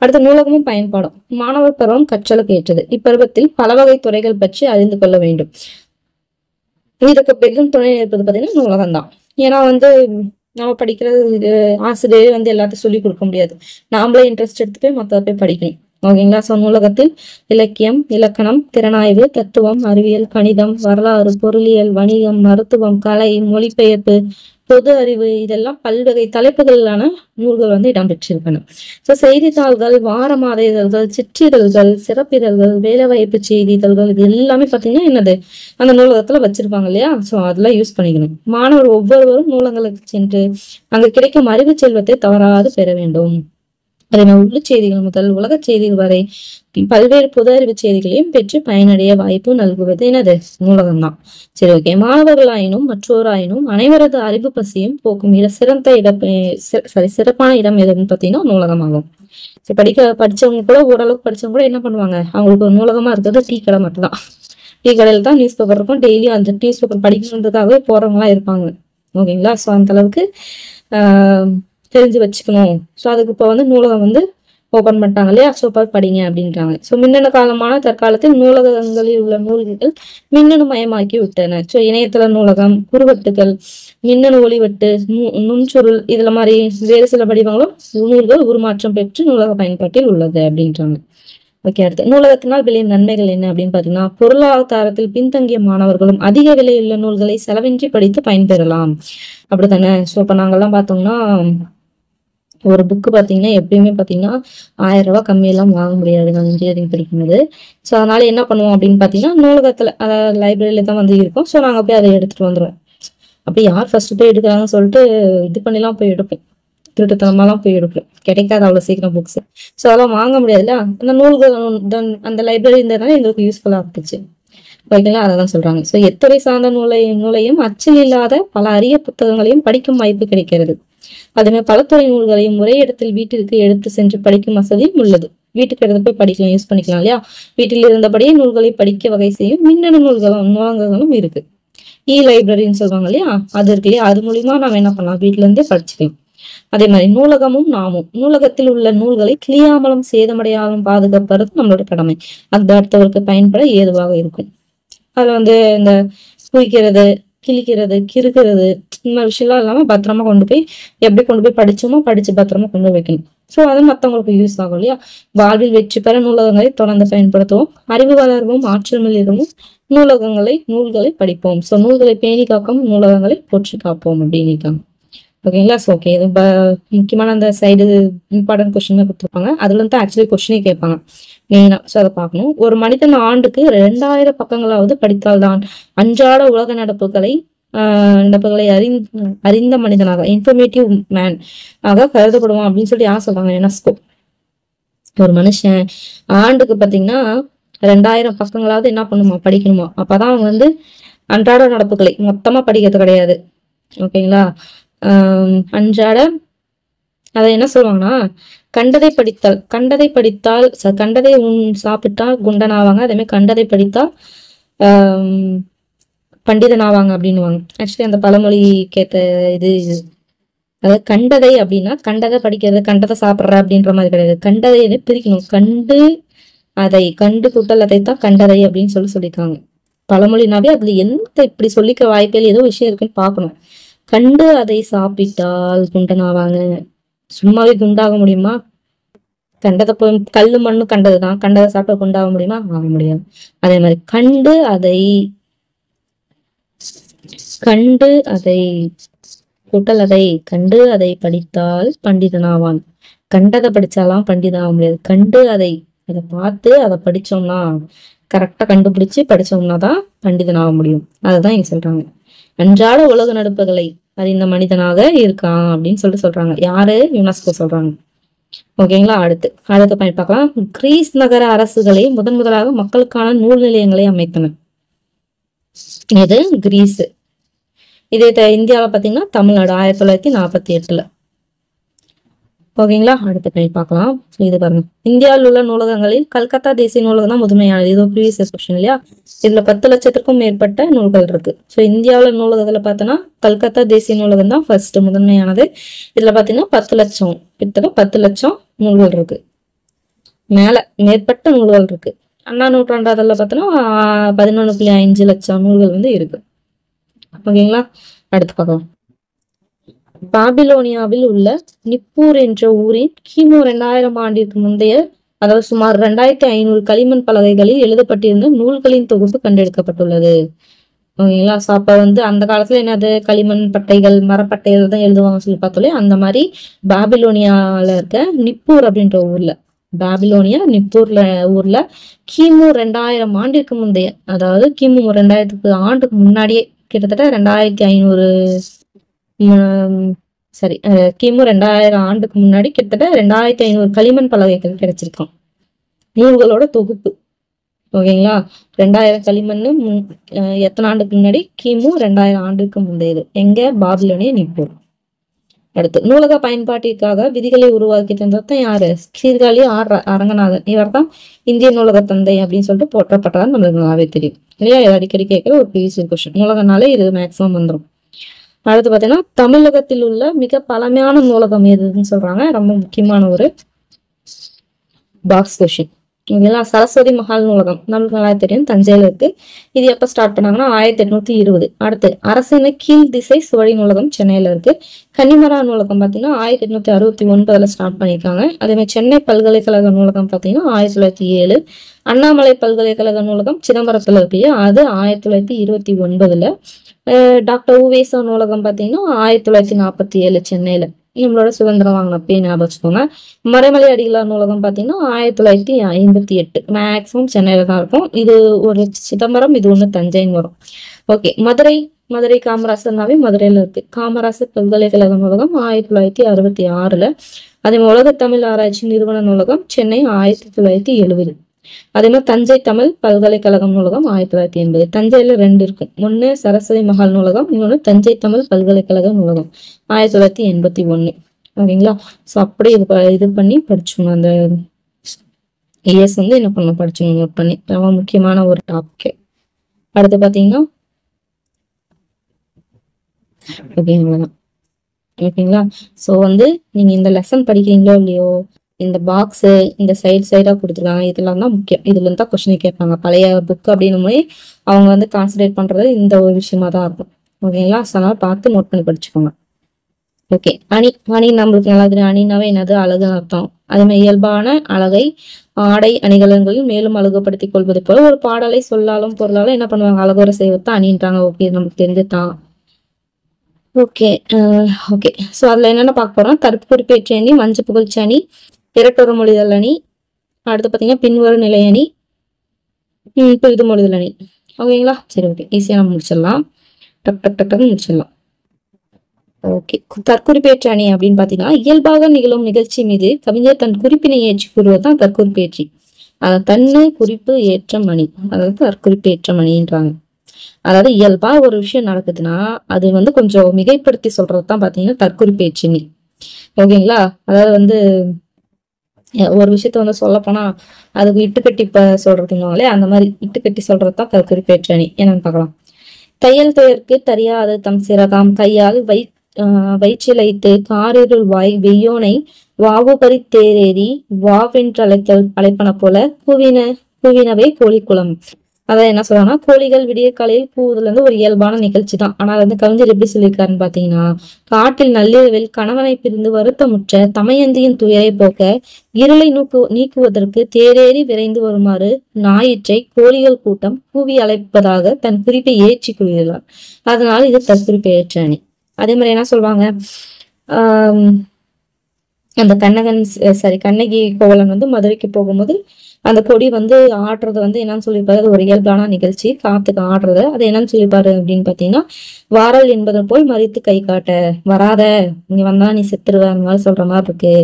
அடுத்த நூலகமும் பயன்பாடும். மாணவர் பருவம் கற்றலுக்கு ஏற்றது. இப்பருவத்தில் பல வகை துறைகள் பற்றி அறிந்து கொள்ள வேண்டும். இதுக்கு பெரும் துணை இருப்பது பாத்தீங்கன்னா நூலகம் தான். ஏன்னா நம்ம படிக்கிறது இது ஆசிரியர் எல்லாத்தையும் சொல்லி கொடுக்க முடியாது. நாமளே இன்ட்ரெஸ்ட் எடுத்து போய் மற்ற போய் படிக்கணும். ஓகேங்களா. ஸோ நூலகத்தில் இலக்கியம், இலக்கணம், திறனாய்வு, தத்துவம், அறிவியல், கணிதம், வரலாறு, பொருளியல், வணிகம், மருத்துவம், கலை, மொழிபெயர்ப்பு, பொது அறிவு இதெல்லாம் பல்வகை தலைப்புகளான நூல்கள் இடம்பெற்றிருக்கன. ஸோ செய்தித்தாள்கள், வார மாத இதழ்கள், சிற்றிதழ்கள், சிறப்பிதழ்கள், வேலைவாய்ப்பு செய்திதழ்கள் இது எல்லாமே பார்த்தீங்கன்னா என்னது அந்த நூலகத்துல வச்சிருப்பாங்க இல்லையா. ஸோ அதெல்லாம் யூஸ் பண்ணிக்கணும். மாணவர் ஒவ்வொருவரும் நூலகங்களுக்கு சென்று அங்கு கிடைக்கும் அறிவு செல்வத்தை தவறாது பெற வேண்டும். அதே மாதிரி உள்ள செய்திகள் முதல் உலக செய்திகள் வரை பல்வேறு பொது அறிவு செய்திகளையும் பெற்று பயனடைய வாய்ப்பு நல்குவது என்னது நூலகம் தான். சரி, ஓகே. மாணவர்களாயினும் மற்றோராயினும் அனைவரது அறிவு பசியும் போக்கும் சிறப்பான இடம் எதுன்னு பார்த்தீங்கன்னா நூலகமாகும். சரி, படிச்சவங்க கூட ஓரளவுக்கு படிச்சவங்க கூட என்ன பண்ணுவாங்க, அவங்களுக்கு ஒரு நூலகமா இருக்கிறது டீ கடை மட்டும்தான். டீ கடையில் தான் நியூஸ் பேப்பர் இருக்கும். டெய்லி அந்த நியூஸ் பேப்பர் படிக்கணுன்றதுக்காகவே போறவங்களாம் இருப்பாங்க. ஓகேங்களா. ஸோ அந்த அளவுக்கு தெரிஞ்சு வச்சுக்கணும். ஸோ அதுக்கு இப்போ நூலகம் ஓபன் பண்ணிட்டாங்க இல்லையா. ஸோ படிங்க அப்படின்றாங்க. ஸோ மின்னணு காலமான தற்காலத்தில் நூலகங்களில் உள்ள நூல்கள் மின்னணு மயமாக்கி விட்டன. ஸோ இணையதள நூலகம், குறுவட்டுகள், மின்னணு ஒளிவட்டு, நுண்சுருள் இதுல மாதிரி வேறு சில வடிவங்களும் நூல்கள் உருமாற்றம் பெற்று நூலக பயன்பாட்டில் உள்ளது அப்படின்றாங்க. ஓகே, அடுத்து நூலகத்தினால் விளையும் நன்மைகள் என்ன அப்படின்னு பாத்தீங்கன்னா, பொருளாதாரத்தில் பின்தங்கிய மாணவர்களும் அதிக விலையுள்ள நூல்களை செலவின்றி படித்து பயன்பெறலாம். அப்படித்தானே. ஸோ இப்ப நாங்கெல்லாம் பார்த்தோம்னா ஒரு புக்கு பார்த்தீங்கன்னா எப்பயுமே பார்த்தீங்கன்னா 1000 ரூபாய் கம்மியெல்லாம் வாங்க முடியாது நாங்கள் இன்ஜினியரிங் படிக்கும்போது. ஸோ அதனால என்ன பண்ணுவோம் அப்படின்னு பார்த்தீங்கன்னா நூலகத்தில் அதாவது லைப்ரரியில தான் இருக்கும். ஸோ நாங்கள் போய் அதை எடுத்துட்டு வந்துடுவோம். அப்படி யார் ஃபர்ஸ்ட் போய் எடுக்கிறாங்கன்னு சொல்லிட்டு இது பண்ணிலாம் போய் எடுப்போம். திருட்டுத்தனமாலாம் போய் எடுப்போம். கிடைக்காது அவ்வளோ சீக்கிரம் புக்ஸ். ஸோ அதெல்லாம் வாங்க முடியாதுல்ல. அந்த நூல்கள் அந்த லைப்ரரி இருந்ததுனால எங்களுக்கு யூஸ்ஃபுல்லாக இருந்துச்சு. ஓகேங்களா. அதான் சொல்றாங்க. ஸோ எத்துறை சார்ந்த நூலையும் அச்சில் இல்லாத பல அரிய புத்தகங்களையும் படிக்கும் வாய்ப்பு கிடைக்கிறது. அதுமாதிரி பலத்துறை நூல்களையும் ஒரே இடத்தில் வீட்டிற்கு எடுத்து சென்று படிக்கும் வசதியும் உள்ளது. வீட்டுக்கு எடுத்து போய் படிக்கலாம், யூஸ் பண்ணிக்கலாம் இல்லையா. வீட்டில் இருந்தபடியே நூல்களை படிக்க வகை செய்யும் மின்னணு நூலகங்களும் இருக்கு. லைப்ரரின்னு சொல்லுவாங்க இல்லையா, அது இருக்கு இல்லையா. அது மூலியமா நம்ம என்ன பண்ணலாம், வீட்டுல இருந்தே படிச்சுக்கலாம். அதே மாதிரி நூலகமும் நாமும் நூலகத்தில் உள்ள நூல்களை கிளியாமலும் சேதமடையாமலும் பாதுகாப்பது நம்மளோட கடமை. அந்த அடுத்தவருக்கு பயன்பட ஏதுவாக இருக்கும். அதுல இந்த குவிக்கிறது, கிழிக்கிறது, கிறுக்கிறது இந்த மாதிரி விஷயம்லாம் இல்லாம பத்திரமா கொண்டு போய் எப்படி கொண்டு போய் படிச்சோமோ படிச்சு பத்திரமா கொண்டு போய் வைக்கணும். ஸோ அது மற்றவங்களுக்கு யூஸ் ஆகும் இல்லையா. வாழ்வில் வெற்றி பெற நூலகங்களை தொடர்ந்து பயன்படுத்துவோம். அறிவு வளர்வும் ஆற்றல் மிளிரவும் நூல்களை படிப்போம். ஸோ நூல்களை பேணி காக்கவும் நூலகங்களை போற்றி காப்போம் அப்படின்னு. ஓகேங்களா. ஸோ ஓகே, இது முக்கியமான அந்த சைடு இம்பார்ட்டன்ட் கொஸ்டின் கொடுத்துருப்பாங்க. அதுல ஆக்சுவலி கொஸ்டினே கேட்பாங்க மெயினா. ஸோ அதை பார்க்கணும். ஒரு மனிதன் ஆண்டுக்கு 2000 பக்கங்களாவது படித்தால்தான் அன்றாட உலக நடப்புகளை அறிந்த மனிதனாக இன்ஃபர்மேட்டிவ் மேன் ஆக கருதப்படுவான் அப்படின்னு சொல்லி யார் சொல்றாங்க, யுனெஸ்கோ. ஒரு மனுஷன் ஆண்டுக்கு பாத்தீங்கன்னா 2000 பக்கங்களாவது என்ன பண்ணுமா, படிக்கணுமா. அப்பதான் அவங்க அன்றாட நடப்புகளை மொத்தமா படிக்கிறது கிடையாது. ஓகேங்களா. அன்றாட அதை என்ன சொல்லுவாங்கன்னா கண்டதை படித்தால் கண்டதை சாப்பிட்டா குண்டன் ஆவாங்க. அதே மாதிரி கண்டதை படித்தா பண்டிதன் ஆவாங்க அப்படின்னுவாங்க. ஆக்சுவலி அந்த பழமொழி கேட்ட இது அதாவது கண்டதை அப்படின்னா கண்டதை படிக்கிறது, கண்டதை சாப்பிட்ற அப்படின்ற மாதிரி கிடையாது. கண்டதை பிரிக்கணும். கண்டு கூட்டல் அதைத்தான் கண்டதை அப்படின்னு சொல்லியிருக்காங்க. பழமொழினாவே அதுல எந்த இப்படி சொல்லிக்க வாய்ப்பில் ஏதோ விஷயம் இருக்குன்னு பார்க்கணும். கண்டு அதை சாப்பிட்டால் குண்டனாவாங்க. சும்மாவே குண்டாக முடியுமா? கண்டதை போய் கல்லு மண்ணு கண்டதுதான், கண்டதை சாப்பிட்டா குண்டாக முடியுமா? ஆக முடியாது. அதே மாதிரி கண்டு அதை கூட்டல் அதை கண்டு அதை படித்தால் பண்டிதனாவான். கண்டதை படிச்சாலாம் பண்டிதன் ஆக முடியாது. கண்டு அதை பார்த்து அதை படிச்சோம்னா, கரெக்டா கண்டுபிடிச்சு படிச்சோம்னா தான் பண்டிதன் ஆக முடியும். அததான் இங்க சொல்றாங்க. அன்றாட உலக நடப்புகளை அறிந்த மனிதனாக இருக்கான் அப்படின்னு சொல்றாங்க. யாரு? யுனெஸ்கோ சொல்றாங்க. ஓகேங்களா? அடுத்த பாயிண்ட் பார்க்கலாம். கிரீஸ் நகர அரசுகளை முதலாக மக்களுக்கான நூல் நிலையங்களை அமைத்தனர். இது கிரீஸ். இதே இந்தியாவில பாத்தீங்கன்னா தமிழ்நாடு 1948. ஓகேங்களா? அடுத்த பாயிண்ட் பார்க்கலாம். இது பாருங்க. இந்தியாவில் உள்ள நூலகங்களில் கல்கத்தா தேசிய நூலகம் தான் முதன்மையானது. இது ஒரு ப்ரீவியஸ் கொஸ்டின் இல்லையா? இதுல 10 லட்சத்திற்கும் மேற்பட்ட நூல்கள் இருக்கு. ஸோ இந்தியாவில் நூலகத்துல பார்த்தோன்னா கல்கத்தா தேசிய நூலகம் தான் ஃபர்ஸ்ட் முதன்மையானது. இதுல பாத்தீங்கன்னா 10 லட்சம், கிட்டத்தட்ட 10 லட்சம் நூல்கள் இருக்கு. மேற்பட்ட நூல்கள் இருக்கு. அண்ணா நூற்றாண்டாதில் பார்த்தோன்னா 11.5 லட்சம் நூல்கள் வந்து இருக்கு. ஓகேங்களா? அடுத்து பார்க்கலாம். பாபிலோனியாவில் உள்ள நிப்பூர் என்ற ஊரின் கிமு 2000 ஆண்டிற்கு முந்தைய, அதாவது சுமார் 2500 களிமண் பலகைகளில் எழுதப்பட்டிருந்த நூல்களின் தொகுப்பு கண்டெடுக்கப்பட்டுள்ளது. ஓகேங்களா? ஸோ அப்ப வந்து அந்த காலத்துல என்னது, களிமண் பட்டைகள், மரப்பட்டைகள் தான் எழுதுவாங்க சொல்லி பார்த்தோலே, அந்த மாதிரி பாபிலோனியால இருக்க நிப்பூர் அப்படின்ற ஊர்ல, ஊர்ல கிமு 2000 ஆண்டிற்கு முந்தைய, அதாவது கிமு 2000 ஆண்டுக்கு முன்னாடியே, கிட்டத்தட்ட 2500 கிமு 2000 ஆண்டுக்கு முன்னாடி கிட்டத்தட்ட 2500 களிமண் பலகைகள் கிடைச்சிருக்கான், நூல்களோட தொகுப்பு. ஓகேங்களா? 2000 களிமண் எத்தனை ஆண்டுக்கு முன்னாடி? கிமு 2000 ஆண்டுக்கு முந்தையது. எங்க? பாபிலோனிய நிப்பூர். அடுத்து, நூலக பயன்பாட்டிற்காக விதிகளை உருவாக்கி தந்ததான் யாரு? சீர்காழி அரங்கநாதன். இவர் தான் இந்திய நூலக தந்தை அப்படின்னு சொல்லிட்டு போற்றப்பட்டதான் நம்மளுக்கு நல்லாவே தெரியும் இல்லையா? இது அடிக்கடி கேட்கிற ஒரு ப்ரீவியஸ் கொஸ்டின். நூலகனாலே இது மேக்சிமம் வந்துடும். அடுத்து பாத்தீங்கன்னா, தமிழகத்தில் உள்ள மிக பழமையான நூலகம் எதுன்னு சொல்றாங்க. ரொம்ப முக்கியமான ஒரு பாக்ஸ் கொஸ்டின். இதெல்லாம் சரஸ்வதி மஹால் நூலகம் நம்மளுக்கு நல்லா தெரியும், தஞ்சையில இருக்கு. இது எப்ப ஸ்டார்ட் பண்ணாங்கன்னா 1820. அடுத்து, அரசின கீழ் திசை சுவடி நூலகம் சென்னையில இருக்கு. கன்னிமரா நூலகம் பாத்தீங்கன்னா 1869 ஸ்டார்ட் பண்ணியிருக்காங்க. அதே மாதிரி சென்னை பல்கலைக்கழக நூலகம் பாத்தீங்கன்னா 1907. அண்ணாமலை பல்கலைக்கழக நூலகம் சிதம்பரத்துல இருக்கு, அது 1929. டாக்டர் உவேசா நூலகம் பாத்தீங்கன்னா 1947 சென்னையில, நம்மளோட சுதந்திரம் வாங்கினப்பே ஞாபகம் வச்சுக்கோங்க. மறைமலை அடிகளார் நூலகம் பாத்தீங்கன்னா 1958. மேக்சிமம் சென்னையில தான் இருக்கும். இது ஒரு சிதம்பரம், இது ஒண்ணு தஞ்சைன்னு வரும். ஓகே, மதுரை காமராசர்னாவே மதுரையில இருக்கு. காமராசர் பல்கலைக்கழக நூலகம் 1966. அதே மாதிரி உலக தமிழ் ஆராய்ச்சி நிறுவன நூலகம் சென்னை 1970. அதே மாதிரி தஞ்சை தமிழ் பல்கலைக்கழகம் நூலகம் 1980. தஞ்சையில 2 இருக்கும், ஒண்ணு சரஸ்வதி மஹால் நூலகம், இன்னொன்னு தஞ்சை தமிழ் பல்கலைக்கழக நூலகம் 1981. ஓகேங்களா? ஸோ அப்படியே இது பண்ணி படிச்சுக்கணும். அந்த இயர்ஸ் வந்து என்ன பண்ணணும், படிச்சுக்கணும், நோட் பண்ணி. ரொம்ப முக்கியமான ஒரு டாபிக். அடுத்து பாத்தீங்கன்னா, ஓகேங்களா? ஸோ வந்து நீங்க இந்த லெசன் படிக்கிறீங்களோ இல்லையோ, இந்த பாக்ஸ் இந்த சைடா கொடுத்துருக்காங்க, இதெல்லாம் தான் முக்கியம். இதுல இருந்தா கொஸ்டின் கேட்பாங்க. பழைய புக் அப்படின்னும் போது அவங்க வந்து கான்சன்ட்ரேட் பண்றது இந்த ஒரு விஷயமா தான் இருக்கும். ஓகேங்களா? அதனால பார்த்து நோட் பண்ணி படிச்சுக்கோங்க. ஓகே, அணி நம்மளுக்கு நல்லா தெரியும். அணினாவே என்னது? அழகுன்னு அர்த்தம். அதே மாதிரி இயல்பான அழகை ஆடை அணிகலன்களில் மேலும் அழகுபடுத்திக் கொள்வது போல ஒரு பாடலை சொல்லாலும் பொருளாலும் என்ன பண்ணுவாங்க, அழகுற செய்வத்தான் அணின்றாங்க. ஓகே, நமக்கு தெரிஞ்சுதான். ஓகே. ஸோ அதுல என்னென்ன பார்க்க போறோம்? தற்குறிப்பேற்று அணி, மஞ்சள் புகழ்ச்சி அணி, இரட்டொரு மொழிதல் அணி, அடுத்து பாத்தீங்கன்னா பின்வரும் நிலை அணி, இது மொழிதல் அணி. ஓகேங்களா? சரி, ஓகே, ஈஸியா நம்ம முடிச்சிடலாம். டக்குன்னு முடிச்சிடலாம். ஓகே, தற்குறிப்பேற்று அணி அப்படின்னு பாத்தீங்கன்னா, இயல்பாக நிகழும் நிகழ்ச்சி மீது கவிஞர் தன் குறிப்பினை ஏற்றி கூறுவதுதான் தற்குறிப்பேற்றி. தன்னு குறிப்பு ஏற்றம் அணி, அதாவது தற்குறிப்பேற்றம் அணின்றாங்க. அதாவது இயல்பா ஒரு விஷயம் நடக்குதுன்னா அது வந்து கொஞ்சம் மிகைப்படுத்தி சொல்றதுதான் பாத்தீங்கன்னா தற்குறிப்பேற்று அணி. ஓகேங்களா? அதாவது வந்து ஒரு விஷயத்த வந்து சொல்ல போனா அதுக்கு இட்டுக்கட்டி சொல்றதுங்களே, அந்த மாதிரி இட்டுக்கட்டி சொல்றதுதான் தற்குறிப்பேற்று அணி. என்னன்னு பார்க்கலாம். தையல் துயர்க்கு தெரியாது தம் சிறகாம் கையால் வயிற்றிலைத்து காரிருள் வாய் வெய்யோனை வாவு பறி தேரேறி வாவென்று அழைப்பன போல கூவினவே கோழிக்குளம். அதான் என்ன சொல்றாங்கன்னா, கோழிகள் விடிய காலையில் கூவுதல் வந்து ஒரு இயல்பான நிகழ்ச்சி தான். ஆனா அது வந்து கவிஞர் எப்படி சொல்லியிருக்காருன்னு பாத்தீங்கன்னா, காட்டில் நள்ளிரவில் கணவனை பிரிந்து வருத்தமுற்ற தமயந்தியின் துயரை போக்க இருளை நீக்குவதற்கு தேரேறி விரைந்து வருமாறு ஞாயிற்றை கோழிகள் கூட்டம் கூவி அழைப்பதாக தன் குறிப்பை ஏற்றி கொள்கிறார். அதனால இது தற்குறிப்பை ஏற்ற அணி. அதே மாதிரி என்ன சொல்லுவாங்க, ஆஹ் அந்த கண்ணகி கோவலன் வந்து மதுரைக்கு போகும்போது அந்த கொடி வந்து ஆடுறது வந்து என்னன்னு சொல்லியிருப்பாரு, அது ஒரு இயல்பான நிகழ்ச்சி, காத்துக்கு ஆடுறது. அது என்னன்னு சொல்லியிருப்பாரு அப்படின்னு பாத்தீங்கன்னா, வாரல் என்பதை போல் மறித்து கை காட்ட, வராத இங்க வந்தா நீ செத்துருவ, அந்த மாதிரி சொல்ற மாதிரி இருக்கு,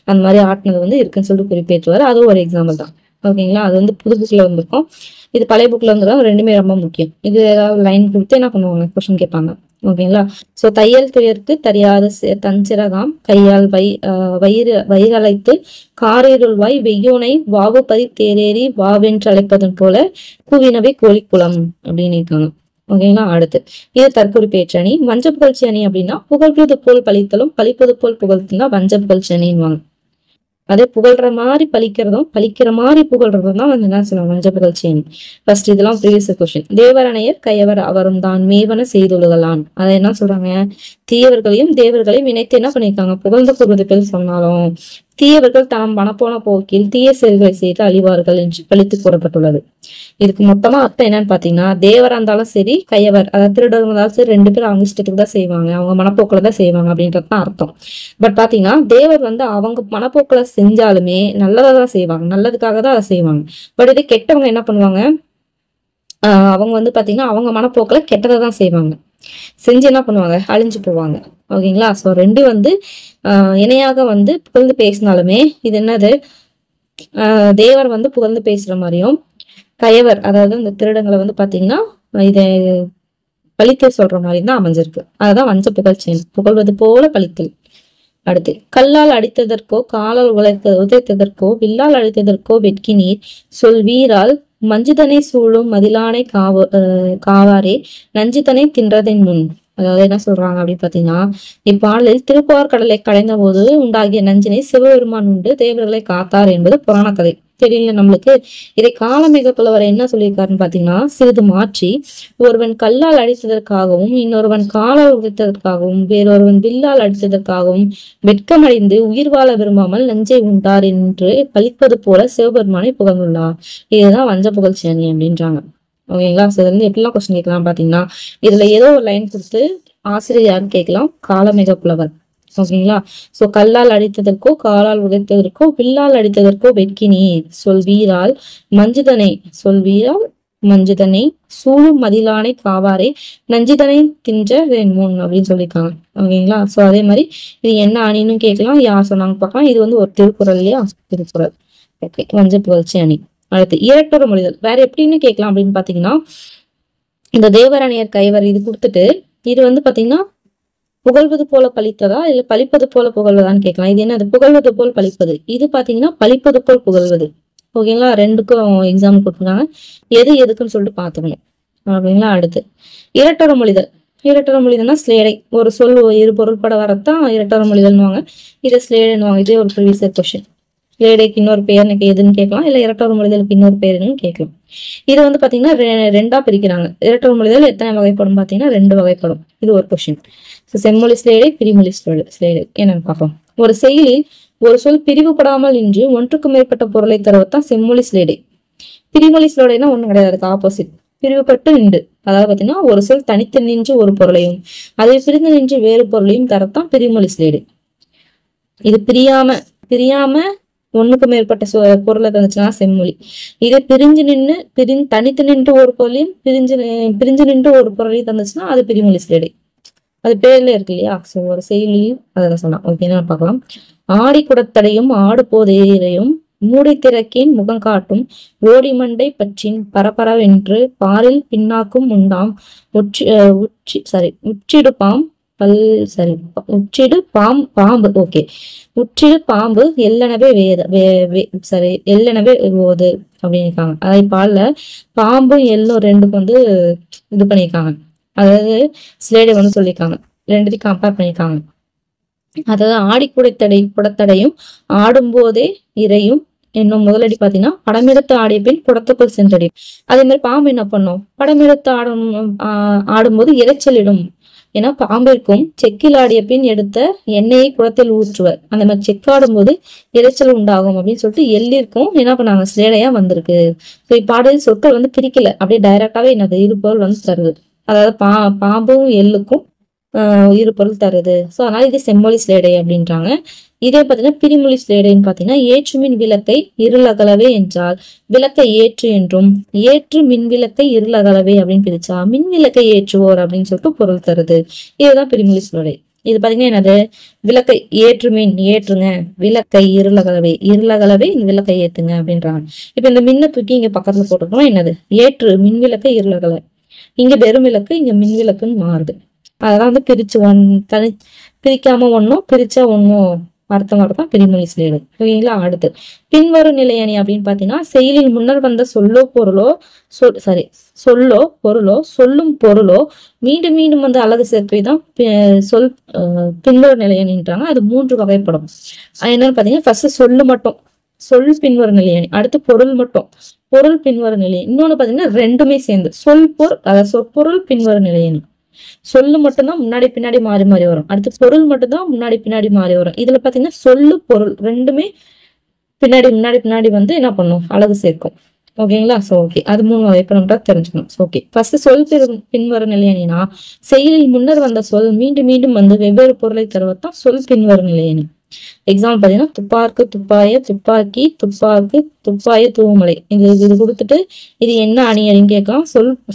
அந்த மாதிரி ஆட்டினது வந்து இருக்குன்னு சொல்லி குறிப்பிட்டுருவாரு. அதுவும் ஒரு எக்ஸாம்பிள் தான். ஓகேங்களா, அது வந்து புது புக்ல வந்திருக்கும், இது பழைய புக்ல வந்துடும். ரெண்டுமே ரொம்ப முக்கியம். இது ஏதாவது லைன் கொடுத்து என்ன பண்ணுவாங்க, கொஸ்டின் கேட்பாங்க. ஓகேங்களா. சோ தையல் துயருக்கு தெரியாத தஞ்சிரகாம் கையால் வயிறழைத்து காரேருள்வாய் வெய்யோனை வாவுபதி தேரேறி வாவென்று அழைப்பதன் போல கூவினவை கோழிக்குளம் அப்படின்னு இருக்காங்க. ஓகேங்களா. அடுத்து இது தற்குறிப்பேற்ற அணி. வஞ்ச புகழ்ச்சி அணி அப்படின்னா புகழ்வது போல் பழித்தலும் பழிப்பது போல் புகழ்த்துனா வஞ்ச புகழ்ச்சி அணின்னுவாங்க. அதே புகழ்ற மாதிரி பழிக்கிறதும் பழிக்கிற மாதிரி புகழ்றதும் தான் வந்து என்ன சொல்லுவாங்க, வஞ்ச புகழ்ச்சி அணி. ஃபர்ஸ்ட் இதெல்லாம் ப்ரீவியஸ் கொஸ்டின். தேவரணையர் கையவர் அவரும் தான் மேவன செய்துள்ளலான். அதை என்ன சொல்றாங்க, தீயவர்களையும் தேவர்களையும் இணைத்து என்ன பண்ணிருக்காங்க, புகழ்ந்து கூறுவது பேர் சொன்னாலும் தீயவர்கள் தாம் மனப்போன போக்கில் தீய செயல்களை செய்து அழிவார்கள் என்று பழித்து கூறப்பட்டுள்ளது. இதுக்கு மொத்தமா அர்த்தம் என்னன்னு பாத்தீங்கன்னா, தேவரா இருந்தாலும் சரி கையவர் அதாவது திருடர் இருந்தாலும் சரி, ரெண்டு பேரும் அவங்க இஷ்டத்துக்கு தான் செய்வாங்க, அவங்க மனப்போக்கில தான் செய்வாங்க அப்படின்றது தான் அர்த்தம். பட் பாத்தீங்கன்னா தேவர் வந்து அவங்க மனப்போக்கில செஞ்சாலுமே நல்லதான் செய்வாங்க, நல்லதுக்காக தான் அதை செய்வாங்க. பட் இது கெட்டவங்க என்ன பண்ணுவாங்க, அவங்க வந்து பாத்தீங்கன்னா அவங்க மனப்போக்கில கெட்டதை தான் செய்வாங்க, செஞ்சு என்ன பண்ணுவாங்க, அழிஞ்சு போவாங்க. ஓகேங்களா. சோ ரெண்டு வந்து இணையாக வந்து புகழ்ந்து பேசினாலுமே இது என்னது, தேவர் வந்து புகழ்ந்து பேசுற மாதிரியும் கயவர் அதாவது இந்த திருடங்களை வந்து பாத்தீங்கன்னா இதை பழித்து சொல்ற மாதிரி தான் அமைஞ்சிருக்கு. அதுதான் வஞ்ச புகழ்ச்சி, புகழ்வது போல பழித்தல். அடுத்து கல்லால் அடித்ததற்கோ காலால் உதைத்ததற்கோ வில்லால் அடித்ததற்கோ வெட்கி நீர் சொல் வீரால் மஞ்சுதனை சூழும் மதிலானை காவாரே நஞ்சுதனை தின்றதன் முன். அதாவது என்ன சொல்றாங்க அப்படின்னு பாத்தீங்கன்னா, இப்பாடலில் திருப்பார்கடலை கடைந்த போது உண்டாகிய நஞ்சினை சிவபெருமான் உண்டு தேவர்களை காத்தார் என்பது புராண கதை. தெரியல நம்மளுக்கு. இதை காலமிக புலவர் என்ன சொல்லியிருக்காருன்னு பாத்தீங்கன்னா, சிறிது மாற்றி ஒருவன் கல்லால் அடித்ததற்காகவும் இன்னொருவன் காலால் உதைத்ததற்காகவும் வேறொருவன் வில்லால் அடித்ததற்காகவும் வெட்கமடைந்து உயிர் வாழ விரும்பாமல் நஞ்சை உண்டார் என்று பழிப்பது போல சிவபெருமானை புகழ்ந்துள்ளார். இதுதான் வஞ்ச புகழ்ச்சி அணி அப்படின்றாங்க. ஓகேங்களா. சோ இதுல இருந்து எப்படிலாம் கொஸ்டின் கேட்கலாம் பாத்தீங்கன்னா, இதுல ஏதோ ஒரு லைன் கொடுத்து ஆசிரியர் யாருன்னு கேட்கலாம், காலமிக புலவர். ஓகேங்களா. சோ கல்லால் அடித்ததற்கோ காலால் உதைத்ததற்கோ வில்லால் அடித்ததற்கோ வெட்கி நீர் சொல் வீரால் மஞ்சுதனை சூழும் மதிலானை காவாரே நஞ்சுதனை தின்ற முன் அப்படின்னு சொல்லியிருக்காங்க. ஓகேங்களா. சோ அதே மாதிரி இது என்ன அணின்னு கேட்கலாம், யார் சொன்னாங்க பார்க்கலாம். இது வந்து ஒரு திருக்குறள் இல்லையா, திருக்குறள். ஓகே, வஞ்ச புகழ்ச்சி அணி. அடுத்து இரட்டொரு மொழிதல் வேற எப்படின்னு கேட்கலாம் அப்படின்னு பாத்தீங்கன்னா, இந்த தேவரணையர் கைவர் இது கொடுத்துட்டு இது வந்து பாத்தீங்கன்னா புகழ்வது போல பழித்ததா இல்ல பழிப்பது போல புகழ்வதான்னு கேட்கலாம். இது என்ன, புகழ்வது போல் பழிப்பது, இது பாத்தீங்கன்னா பழிப்பது போல் புகழ்வது. ஓகேங்களா. ரெண்டுக்கும் எக்ஸாம் கொடுத்துருக்காங்க, எது எதுக்குன்னு சொல்லிட்டு பாத்துக்கணும். ஓகேங்களா. அடுத்து இரட்டொரு மொழிதல். இரட்டொரு மொழிதல்னா ஸ்லேடை, ஒரு சொல் இரு பொருள்பட வரத்தான் இரட்டொரு மொழிதல்னுவாங்க, இதை ஸ்லேடைன்னுவாங்க. இதே ஒரு ப்ரீவியஸ் கொஸ்டின். ஸ்லேடைக்கு இன்னொரு பேர் எதுன்னு கேட்கலாம், இல்ல இரட்டொரு மொழிதலுக்கு இன்னொரு பேருன்னு கேட்கலாம். இது வந்து பாத்தீங்கன்னா ரெண்டா பிரிக்கிறாங்க. இரட்டொரு மொழிதல் எத்தனை வகைப்படும் பாத்தீங்கன்னா 2 வகைப்படும். இது ஒரு கொஸ்டின். செம்மொழி ஸ்லேடை பிரிமொழி ஸ்லேடை என்னன்னு பார்ப்போம். ஒரு செயலில் ஒரு சொல் பிரிவுபடாமல் இன்று ஒன்றுக்கு மேற்பட்ட பொருளை தருவதுதான் செம்மொழி ஸ்லேடை. பிரிமொழி ஸ்லேடைனா ஒண்ணும் கிடையாது, அதுக்கு ஆப்போசிட். பிரிவுபட்டு நின்று, அதாவது பாத்தீங்கன்னா ஒரு சொல் தனித்து நின்று ஒரு பொருளையும் அதை பிரிந்து நின்று வேறு பொருளையும் தரத்தான் பிரிமொழி ஸ்லேடை. இது பிரியாம ஒண்ணுக்கு மேற்பட்ட பொருளை தந்துச்சுன்னா செம்மொழி. இதை தனித்து நின்று ஒரு பொருளையும் பிரிஞ்சு நின்று ஒரு பொருளையும் தந்துச்சுன்னா அது பிரிமொழி ஸ்லேடை. அது பேர்ல இருக்கு இல்லையா. சோ ஒரு செயலில் அதை சொன்னான். ஓகேன்னா பார்க்கலாம். ஆடி குடத்தடையும் ஆடு போதையும் மூடி திறக்கின் முகம் காட்டும் ஓடி மண்டை பற்றின் பரபரவென்று பாரில் பின்னாக்கும் உண்டாம் உச்சிடு பாம்பு. ஓகே, உற்றிடு பாம்பு எல்லனவே எல்லனவே ஓது அப்படின்னு இருக்காங்க. அதாவது பால்ல பாம்பும் எல்லும் ரெண்டுக்கும் வந்து இது பண்ணியிருக்காங்க. அதாவது ஸ்லேடை வந்து சொல்லியிருக்காங்க, ரெண்டுத்தையும் கம்பேர் பண்ணியிருக்காங்க. அதாவது ஆடி குடத்தடையும் ஆடும்போதே இறையும் என்னும் முதலடி பாத்தீங்கன்னா படமெடுத்து ஆடிய பின் குடத்துக்குள் சென்றடையும். அதே மாதிரி பாம்பு என்ன பண்ணும், படமெடுத்து ஆடும்போது இரைச்சலிடும். ஏன்னா பாம்பிற்கும் செக்கில் ஆடிய பின் எடுத்த எண்ணெயை குடத்தில் ஊற்றுவர். அந்த மாதிரி செக்காடும் போது இரைச்சல் உண்டாகும் அப்படின்னு சொல்லிட்டு எள்ளிற்கும் என்ன பண்ணாங்க, சிலேடையா வந்திருக்கு. ஸோ இப்பாடலில் சொற்கள் வந்து பிரிக்கல, அப்படியே டைரக்டாவே என்னது இருபொருள் வந்து தருது. அதாவது பாம்பும் எள்ளுக்கும் இருபொருள் தருது. ஸோ அதனால இது செம்மொழி சிலேடை அப்படின்றாங்க. இதே பார்த்தீங்கன்னா பிரிமொழி சிலேடைன்னு பார்த்தீங்கன்னா ஏற்றுமின் விளக்கை இருளகலவே என்றால் விளக்கை ஏற்று என்றும், ஏற்று மின் விளக்கை இருளகலவே அப்படின்னு பிரிச்சா மின் விளக்கை ஏற்றுவோர் அப்படின்னு சொல்லிட்டு பொருள் தருது. இதுதான் பிரிமொழி சிலேடை. இது பாத்தீங்கன்னா என்னது, விளக்கை ஏற்று மின் ஏற்றுங்க, விளக்கை இருளகலவே இருளகலவே இந்த விளக்கை ஏத்துங்க அப்படின்றாங்க. இப்ப இந்த மின்னை தூக்கி இங்க பக்கத்துல போட்டுக்கணும். என்னது, ஏற்று மின் விளக்கை இருளகல, இங்க வெறும் விளக்கு இங்க மின் விளக்குன்னு மாறுது. அதெல்லாம் வந்து பிரிக்காம ஒன்னும் பிரிச்சா ஒன்னும் அர்த்தம் தான் பிரிமொழி சிலேடை. ஓகேங்களா. அடுத்து பின்வரும் நிலையணி அப்படின்னு பாத்தீங்கன்னா செயலில் முன்னர் வந்த சொல்லோ பொருளோ சொல்லும் பொருளோ மீண்டும் மீண்டும் வந்து அழகு சேர்க்கை தான் பின்வரும் நிலையணின்றாங்க. அது 3 வகைப்படும். என்னன்னு பாத்தீங்கன்னா ஃபர்ஸ்ட் சொல்லு மட்டும், சொல் பின்வரும் நிலையணி. அடுத்து பொருள் மட்டும், பொருள் பின்வரும் நிலையணி. இன்னொன்னு பாத்தீங்கன்னா ரெண்டுமே சேர்ந்து சொல் பொருள், அதாவது சொற்பொருள் பின்வரும் நிலையணி. சொல்லு மட்டும்தான் முன்னாடி பின்னாடி மாறி மாறி வரும். அடுத்து பொருள் மட்டும்தான் முன்னாடி பின்னாடி மாறி வரும். இதுல பாத்தீங்கன்னா சொல்லு பொருள் ரெண்டுமே முன்னாடி வந்து என்ன பண்ணும், அழகு சேர்க்கும். ஓகேங்களா. சோ ஓகே, அது 3 வகைப்படும் தெரிஞ்சுக்கணும். ஓகே, ஃபர்ஸ்ட் சொல் பின்வரும் நிலையணினா செயலில் முன்னர் வந்த சொல் மீண்டும் மீண்டும் வந்து வெவ்வேறு பொருளை தருவதுதான் சொல் பின்வரும் நிலையணி. எக்ஸாம்பிள் பாத்தீங்கன்னா துப்பார்க்கு துப்பாய, துப்பாக்கி, துப்பாக்கு, துப்பாய, தூமலை. இது கொடுத்துட்டு இது என்ன அணி அப்படின்னு கேட்கலாம்.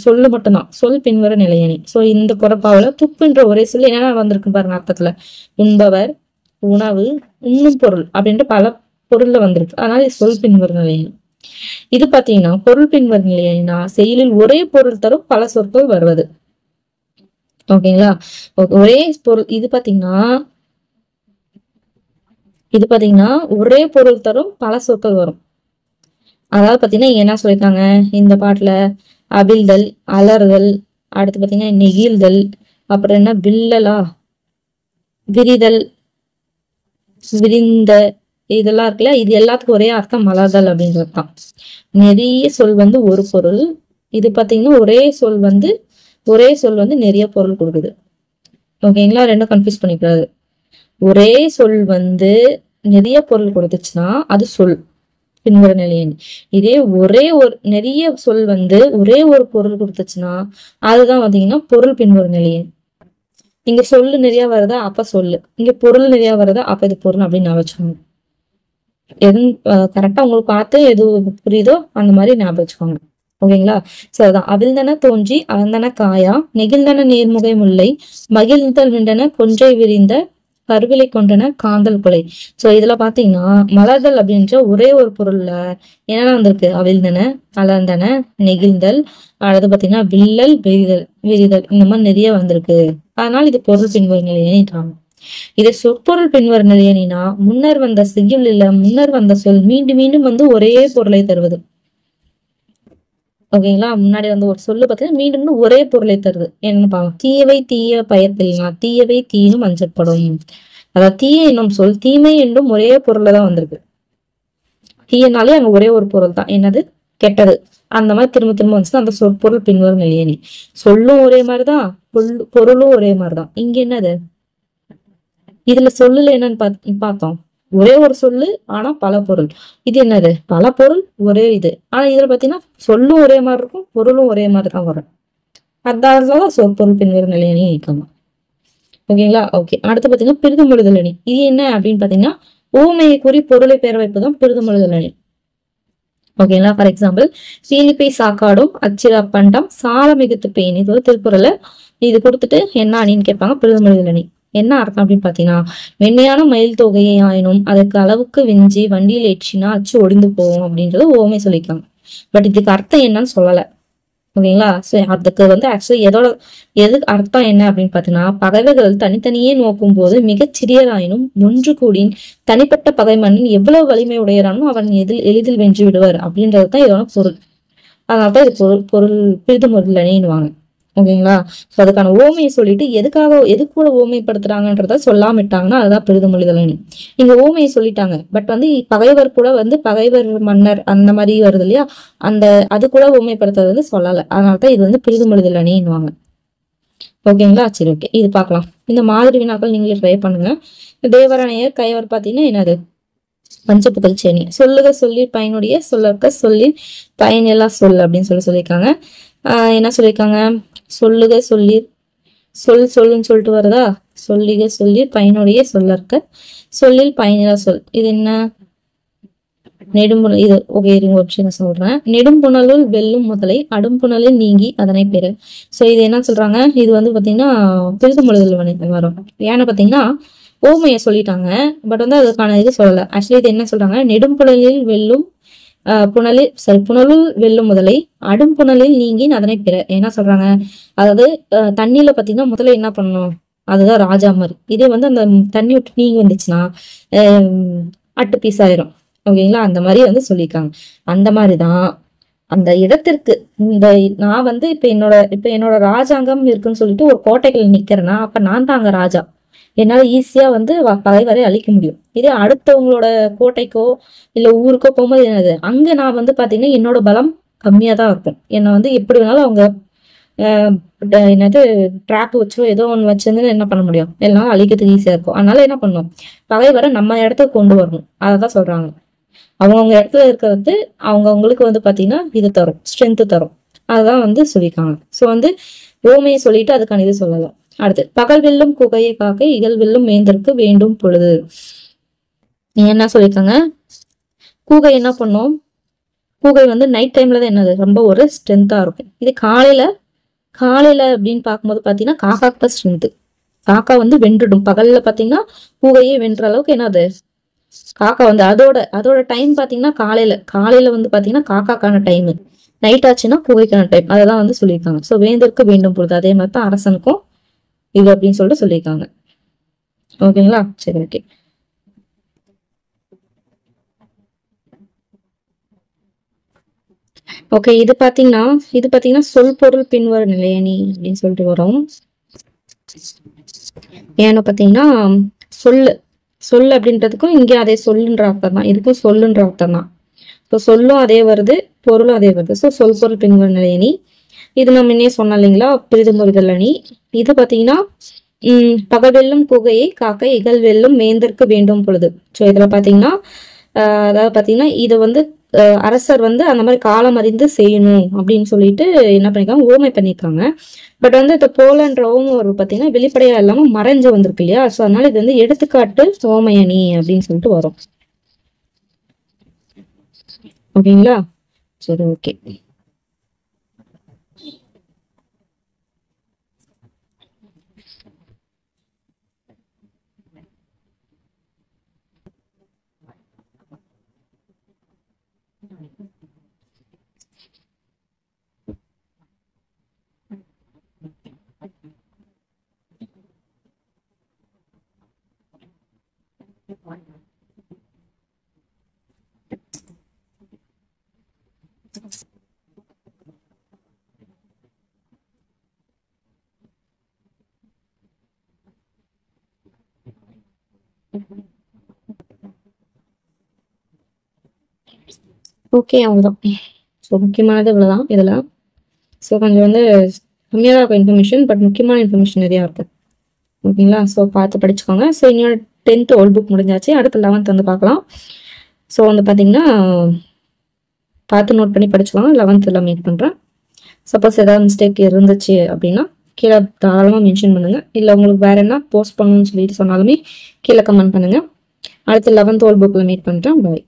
சொல்லு மட்டும்தான் சொல் பின்வர நிலையணி. சோ இந்த குறப்பாவில துப்புன்ற ஒரே சொல்லி என்னென்ன வந்திருக்கு பாருங்க அர்த்தத்துல, உண்பவர், உணவு, உண்ணும் பொருள் அப்படின்ட்டு பல பொருள்ல வந்திருக்கு. அதனால சொல் பின்வர நிலையணி. இது பாத்தீங்கன்னா பொருள் பின்வர நிலையணினா செயலில் ஒரே பொருள் தரும் பல சொற்கள் வருவது. ஓகேங்களா. ஒரே பொருள் இது பாத்தீங்கன்னா ஒரே பொருள் தரும் பல சொற்கள் வரும். அதாவது பாத்தீங்கன்னா என்ன சொல்லியிருக்காங்க இந்த பாட்டுல, அவிழ்தல், அலறுதல், அடுத்து பாத்தீங்கன்னா நெகிழ்தல், அப்புறம் என்ன வில்லலா, விரிதல், விரிந்த, இதெல்லாம் இருக்குல்ல, இது எல்லாத்துக்கும் ஒரே அர்த்தம் மலர்தல் அப்படின்றது தான். நிறைய சொல் வந்து ஒரு பொருள். இது பாத்தீங்கன்னா ஒரே சொல் வந்து நிறைய பொருள் கொடுக்குது. ஓகேங்களா. ரெண்டும் கன்ஃபியூஸ் பண்ணிக்கூடாது. ஒரே சொல் வந்து நிறைய பொருள் கொடுத்துச்சுன்னா அது சொல் பின்வர நிலையணி. இதே நிறைய சொல் வந்து ஒரே ஒரு பொருள் கொடுத்துச்சுன்னா அதுதான் பாத்தீங்கன்னா பொருள் பின்வர நிலையணி. இங்க சொல்லு நிறைய வருதா அப்ப சொல்லு, இங்க பொருள் நிறைய வருதா அப்ப இது பொருள் அப்படின்னு நான் வச்சுக்கோங்க. எது கரெக்டா உங்களுக்கு பார்த்து எது புரியுதோ அந்த மாதிரி ஞாபகம் வச்சுக்கோங்க. ஓகேங்களா. சோ அதான் அவிழ்ந்தன தோன்றி அளந்தன காயா, நெகிழ்ந்தன நீர்முகை முல்லை, மகிழ்ந்தல் நின்றன கொன்றை விரிந்த, கருவிலை கொண்டன காந்தல் கொலை. சோ இதுல பாத்தீங்கன்னா மலர்தல் அப்படின்ற ஒரே ஒரு பொருள்ல என்னென்ன வந்திருக்கு, அவிழ்ந்தன, அலர்ந்தன, நெகிழ்ந்தல், அடுத்து பாத்தீங்கன்னா வில்லல், விரிதல் இந்த மாதிரி நிறைய வந்திருக்கு. அதனால இது பொருள் பின்வரும் நிலையணின்றாங்க. இது சொற்பொருள் பின்வரும் நிலையணினா முன்னர் வந்த செய்யுள் இல்ல முன்னர் வந்த சொல் மீண்டும் மீண்டும் வந்து ஒரே பொருளை தருவது. ஓகேங்களா. முன்னாடி வந்து ஒரு சொல்லு பார்த்தீங்கன்னா மீண்டும் ஒரே பொருளை தருது. என்னன்னு பாருங்க, தீயவை தீய பயத்தில்னா தீயவை தீனும் அஞ்சப்படும். அதாவது தீய என்னும் சொல் தீமை என்னும் ஒரே பொருள்ல தான் வந்திருக்கு. தீயனாலே அங்க ஒரே ஒரு பொருள் தான், என்னது, கெட்டது. அந்த மாதிரி திரும்ப திரும்ப வந்துச்சுன்னா அந்த சொற்பொருள் பின்வரும் நிலையணி. சொல்லும் ஒரே மாதிரிதான், பொருளும் ஒரே மாதிரிதான். இங்க என்னது, இதுல சொல்லுல என்னன்னு பார்த்தோம், ஒரே ஒரு சொல்லு ஆனா பல பொருள். இது என்னது, பல பொருள் ஒரே இது. ஆனா இதுல பாத்தீங்கன்னா சொல்லும் ஒரே மாதிரி இருக்கும், பொருளும் ஒரே மாதிரி தான் வரும். அதனாலதான் சொற்பொருள் பின்வரும் நிலையணி நீக்கணும். ஓகேங்களா. ஓகே, அடுத்து பாத்தீங்கன்னா பிரிதுமொழிதல் அணி. இது என்ன அப்படின்னு பாத்தீங்கன்னா ஊமையை கூறி பொருளை பெற வைப்பதுதான் பிரிதுமொழிதல் அணி. ஓகேங்களா. ஃபார் எக்ஸாம்பிள், சீனிப்பை சாக்காடும் அச்சிரா பண்டம் சால மிகுத்து பெயின், இது ஒரு திருக்குறளை இது கொடுத்துட்டு என்ன அணின்னு கேட்பாங்க, பிரிதுமொழிதல் அணி. என்ன அர்த்தம் அப்படின்னு பாத்தீங்கன்னா வெண்மையான மயில் தொகையை ஆயினும் அதற்கு அளவுக்கு வெஞ்சி வண்டியில் ஏற்றினா அச்சு ஒடிந்து போகும் அப்படின்றது ஓமை சொல்லியிருக்காங்க. பட் இதுக்கு அர்த்தம் என்னன்னு சொல்லல. ஓகேங்களா. சோ அதுக்கு வந்து ஆக்சுவலி எதுக்கு அர்த்தம் என்ன அப்படின்னு பாத்தீங்கன்னா பகைவர்கள் தனித்தனியே நோக்கும் போது மிகச் சிறியராயினும் ஒன்று கூடின் தனிப்பட்ட பகை மண்ணின் எவ்வளவு வலிமை உடையறானோ அவன் எளிதில் வென்று விடுவார் அப்படின்றதுதான் இதோட பொருள். அதனாலதான் இது பொருள் பிரிதுமொழிதல் அணின்னுவாங்க. ஓகேங்களா? ஸோ அதுக்கான ஓமையை சொல்லிட்டு எதுக்கு கூட ஓமைப்படுத்துறாங்கன்றத சொல்லாம விட்டாங்கன்னா அதுதான் பெரிதுமொழிதல் அணி. இங்க ஓமையை சொல்லிட்டாங்க, பட் வந்து பகைவர் கூட வந்து பகைவர் மன்னர் அந்த மாதிரி வருது இல்லையா, அந்த அது கூட ஓமைப்படுத்துறது வந்து சொல்லலை. அதனாலதான் இது வந்து பெரிதுமொழிதல் அணின்னுவாங்க. ஓகேங்களா? சரி, ஓகே, இது பார்க்கலாம். இந்த மாதிரி வினாக்கள் நீங்களே ட்ரை பண்ணுங்க. தேவரணையர் கைவர் பார்த்தீங்கன்னா என்னது, பஞ்சப்புகழ் சேனி. சொல்லுக சொல்லில் பயனுடைய சொல்லற்க சொல்லில் பயனில்லா சொல் அப்படின்னு சொல்லியிருக்காங்க. என்ன சொல்லியிருக்காங்க, சொல்லுக சொல்லில் சொல்லுன்னு சொல்லிட்டு வருதா, சொல்லிக சொல்லில் பயனுடைய சொல்லற்க சொல்லில் பயனில்லா சொல். இது என்ன, நெடும்புணல். இது ஓகே, இருங்க ஒரு விஷயம் சொல்றேன். நெடும்புணலுள் வெல்லும் முதலை அடும்புணலில் நீங்கி அதனை பெறு. சோ இது என்ன சொல்றாங்க, இது வந்து பாத்தீங்கன்னா பெரிதுமொழிதல் வரும். ஏன்னு பாத்தீங்கன்னா ஓமைய சொல்லிட்டாங்க, பட் வந்து அதுக்கான இது சொல்லல. ஆக்சுவலி இது என்ன சொல்றாங்க, நெடும்புணலில் வெல்லும் புனலுள் வெல்லும் முதலை அடும்புணலில் நீங்கி அதனை பெற. என்ன சொல்றாங்க, அதாவது தண்ணியில பாத்தீங்கன்னா முதல்ல என்ன பண்ணணும், அதுதான் ராஜா மாதிரி. இதே வந்து அந்த தண்ணி விட்டு நீங்கி வந்துச்சுன்னா அட்டு பீஸ் ஆயிரும். ஓகேங்களா? அந்த மாதிரி வந்து சொல்லியிருக்காங்க. அந்த மாதிரிதான் அந்த இடத்திற்கு நான் வந்து இப்ப என்னோட ராஜாங்கம் இருக்குன்னு சொல்லிட்டு ஒரு கோட்டைகள் நிக்கிறேன்னா அப்ப நான் தான் அங்க ராஜா. என்னால ஈஸியா வந்து பகைவரை அழிக்க முடியும். இதே அடுத்தவங்களோட கோட்டைக்கோ இல்ல ஊருக்கோ போகும்போது என்னது, அங்க நான் வந்து பாத்தீங்கன்னா என்னோட பலம் கம்மியா தான் இருக்கும். என்னை வந்து எப்படி வேணாலும் அவங்க என்னது ட்ராப் வச்சோ ஏதோ ஒன்று வச்சிருந்து என்ன பண்ண முடியும், எல்லாம் அழிக்கிறதுக்கு ஈஸியா இருக்கும். அதனால என்ன பண்ணும், பகைவரை நம்ம இடத்துக்கு கொண்டு வரணும். அததான் சொல்றாங்க. அவங்கவுங்க இடத்துல இருக்கிறது அவங்கவுங்களுக்கு வந்து பாத்தீங்கன்னா இது தரும், ஸ்ட்ரென்த் தரும். அதுதான் வந்து சொல்லியிருக்காங்க. ஸோ வந்து ஓமையை சொல்லிட்டு அதுக்கான இது சொல்லலாம். அடுத்து, பகல் வெல்லும் குகையை காக்க இகல் வெல்லும் வேந்தற்கு வேண்டும் பொழுது. என்ன சொல்லியிருக்காங்க, கூகை என்ன பண்ணும், கூகை வந்து நைட் டைம்ல தான் என்னது ரொம்ப ஒரு ஸ்ட்ரென்த்தா இருக்கும். இது காலையில அப்படின்னு பார்க்கும்போது பாத்தீங்கன்னா காக்காக்கு தான் ஸ்ட்ரென்த். காக்கா வந்து வென்றுடும். பகல்ல பாத்தீங்கன்னா கூகையே வென்ற அளவுக்கு என்னது காக்கா வந்து அதோட டைம் பாத்தீங்கன்னா காலையில வந்து பாத்தீங்கன்னா காக்காக்கான டைம், நைட் ஆச்சுன்னா கூகைக்கான டைம். அததான் வந்து சொல்லியிருக்காங்க. சோ வேந்தருக்கு வேண்டும் பொழுது, அதே மாதிரி தான் அரசனுக்கும் இது அப்படின்னு சொல்லிட்டு சொல்லியிருக்காங்க. ஓகேங்களா? சரி, ஓகே. ஓகே, இது பாத்தீங்கன்னா சொல் பொருள் பின்வரும் நிலையணி அப்படின்னு சொல்லிட்டு வரும். ஏன்னு பாத்தீங்கன்னா சொல்லு அப்படின்றதுக்கும் இங்க அதே சொல்லுன்ற அர்த்தம் தான், இதுக்கும் சொல்லுன்ற அர்த்தம் தான். ஸோ சொல்லும் அதே வருது, பொருளும் அதே வருது. ஸோ சொல் பொருள் பின்வரும் நிலையணி. இது நம்ம இன்னே சொன்னோம் இல்லைங்களா, பெரிதுமொழிதல் அணி. இது பாத்தீங்கன்னா பகல் வெல்லும் குகையை காக்க இகல் வெல்லும் வேந்தற்கு வேண்டும் பொழுது. ஸோ இதுல பாத்தீங்கன்னா அதாவது பாத்தீங்கன்னா இது வந்து அரசர் வந்து அந்த மாதிரி காலம் அறிந்து செய்யணும் அப்படின்னு சொல்லிட்டு என்ன பண்ணிருக்காங்க, ஓமை பண்ணிருக்காங்க. பட் வந்து இந்த போலன்ற ஓமை ஒரு பாத்தீங்கன்னா வெளிப்படையா இல்லாம மறைஞ்சு வந்திருக்கு இல்லையா, சோ அதனால இது வந்து எடுத்துக்காட்டு ஓமையணி அப்படின்னு சொல்லிட்டு வரும். ஓகேங்களா? சரி, ஓகே. ஓகே, அவ்வளோதான். ஸோ முக்கியமானது இவ்வளோதான் இதில். ஸோ கொஞ்சம் வந்து கம்மியாக தான் இருக்கும் இன்ஃபர்மேஷன், பட் முக்கியமான இன்ஃபர்மேஷன் நிறையா இருக்கும். ஓகேங்களா? ஸோ பார்த்து படிச்சுக்கோங்க. ஸோ இன்னொரு 10th ஓல்ட் புக் முடிஞ்சாச்சு, அடுத்து 11th வந்து பார்க்கலாம். ஸோ வந்து பார்த்தீங்கன்னா பார்த்து நோட் பண்ணி படிச்சுக்கோங்க. 11th மீட் பண்ணுறேன். சப்போஸ் ஏதாவது மிஸ்டேக் இருந்துச்சு அப்படின்னா கீழே தாராளமாக மென்ஷன் பண்ணுங்கள். இல்லை உங்களுக்கு வேற என்ன போஸ்ட் பண்ணணும்னு சொல்லிட்டு சொன்னாலுமே கீழே கமெண்ட் பண்ணுங்கள். அடுத்து 11th ஓல்ட் புக்கில் மீட் பண்ணுறேன். பாய்.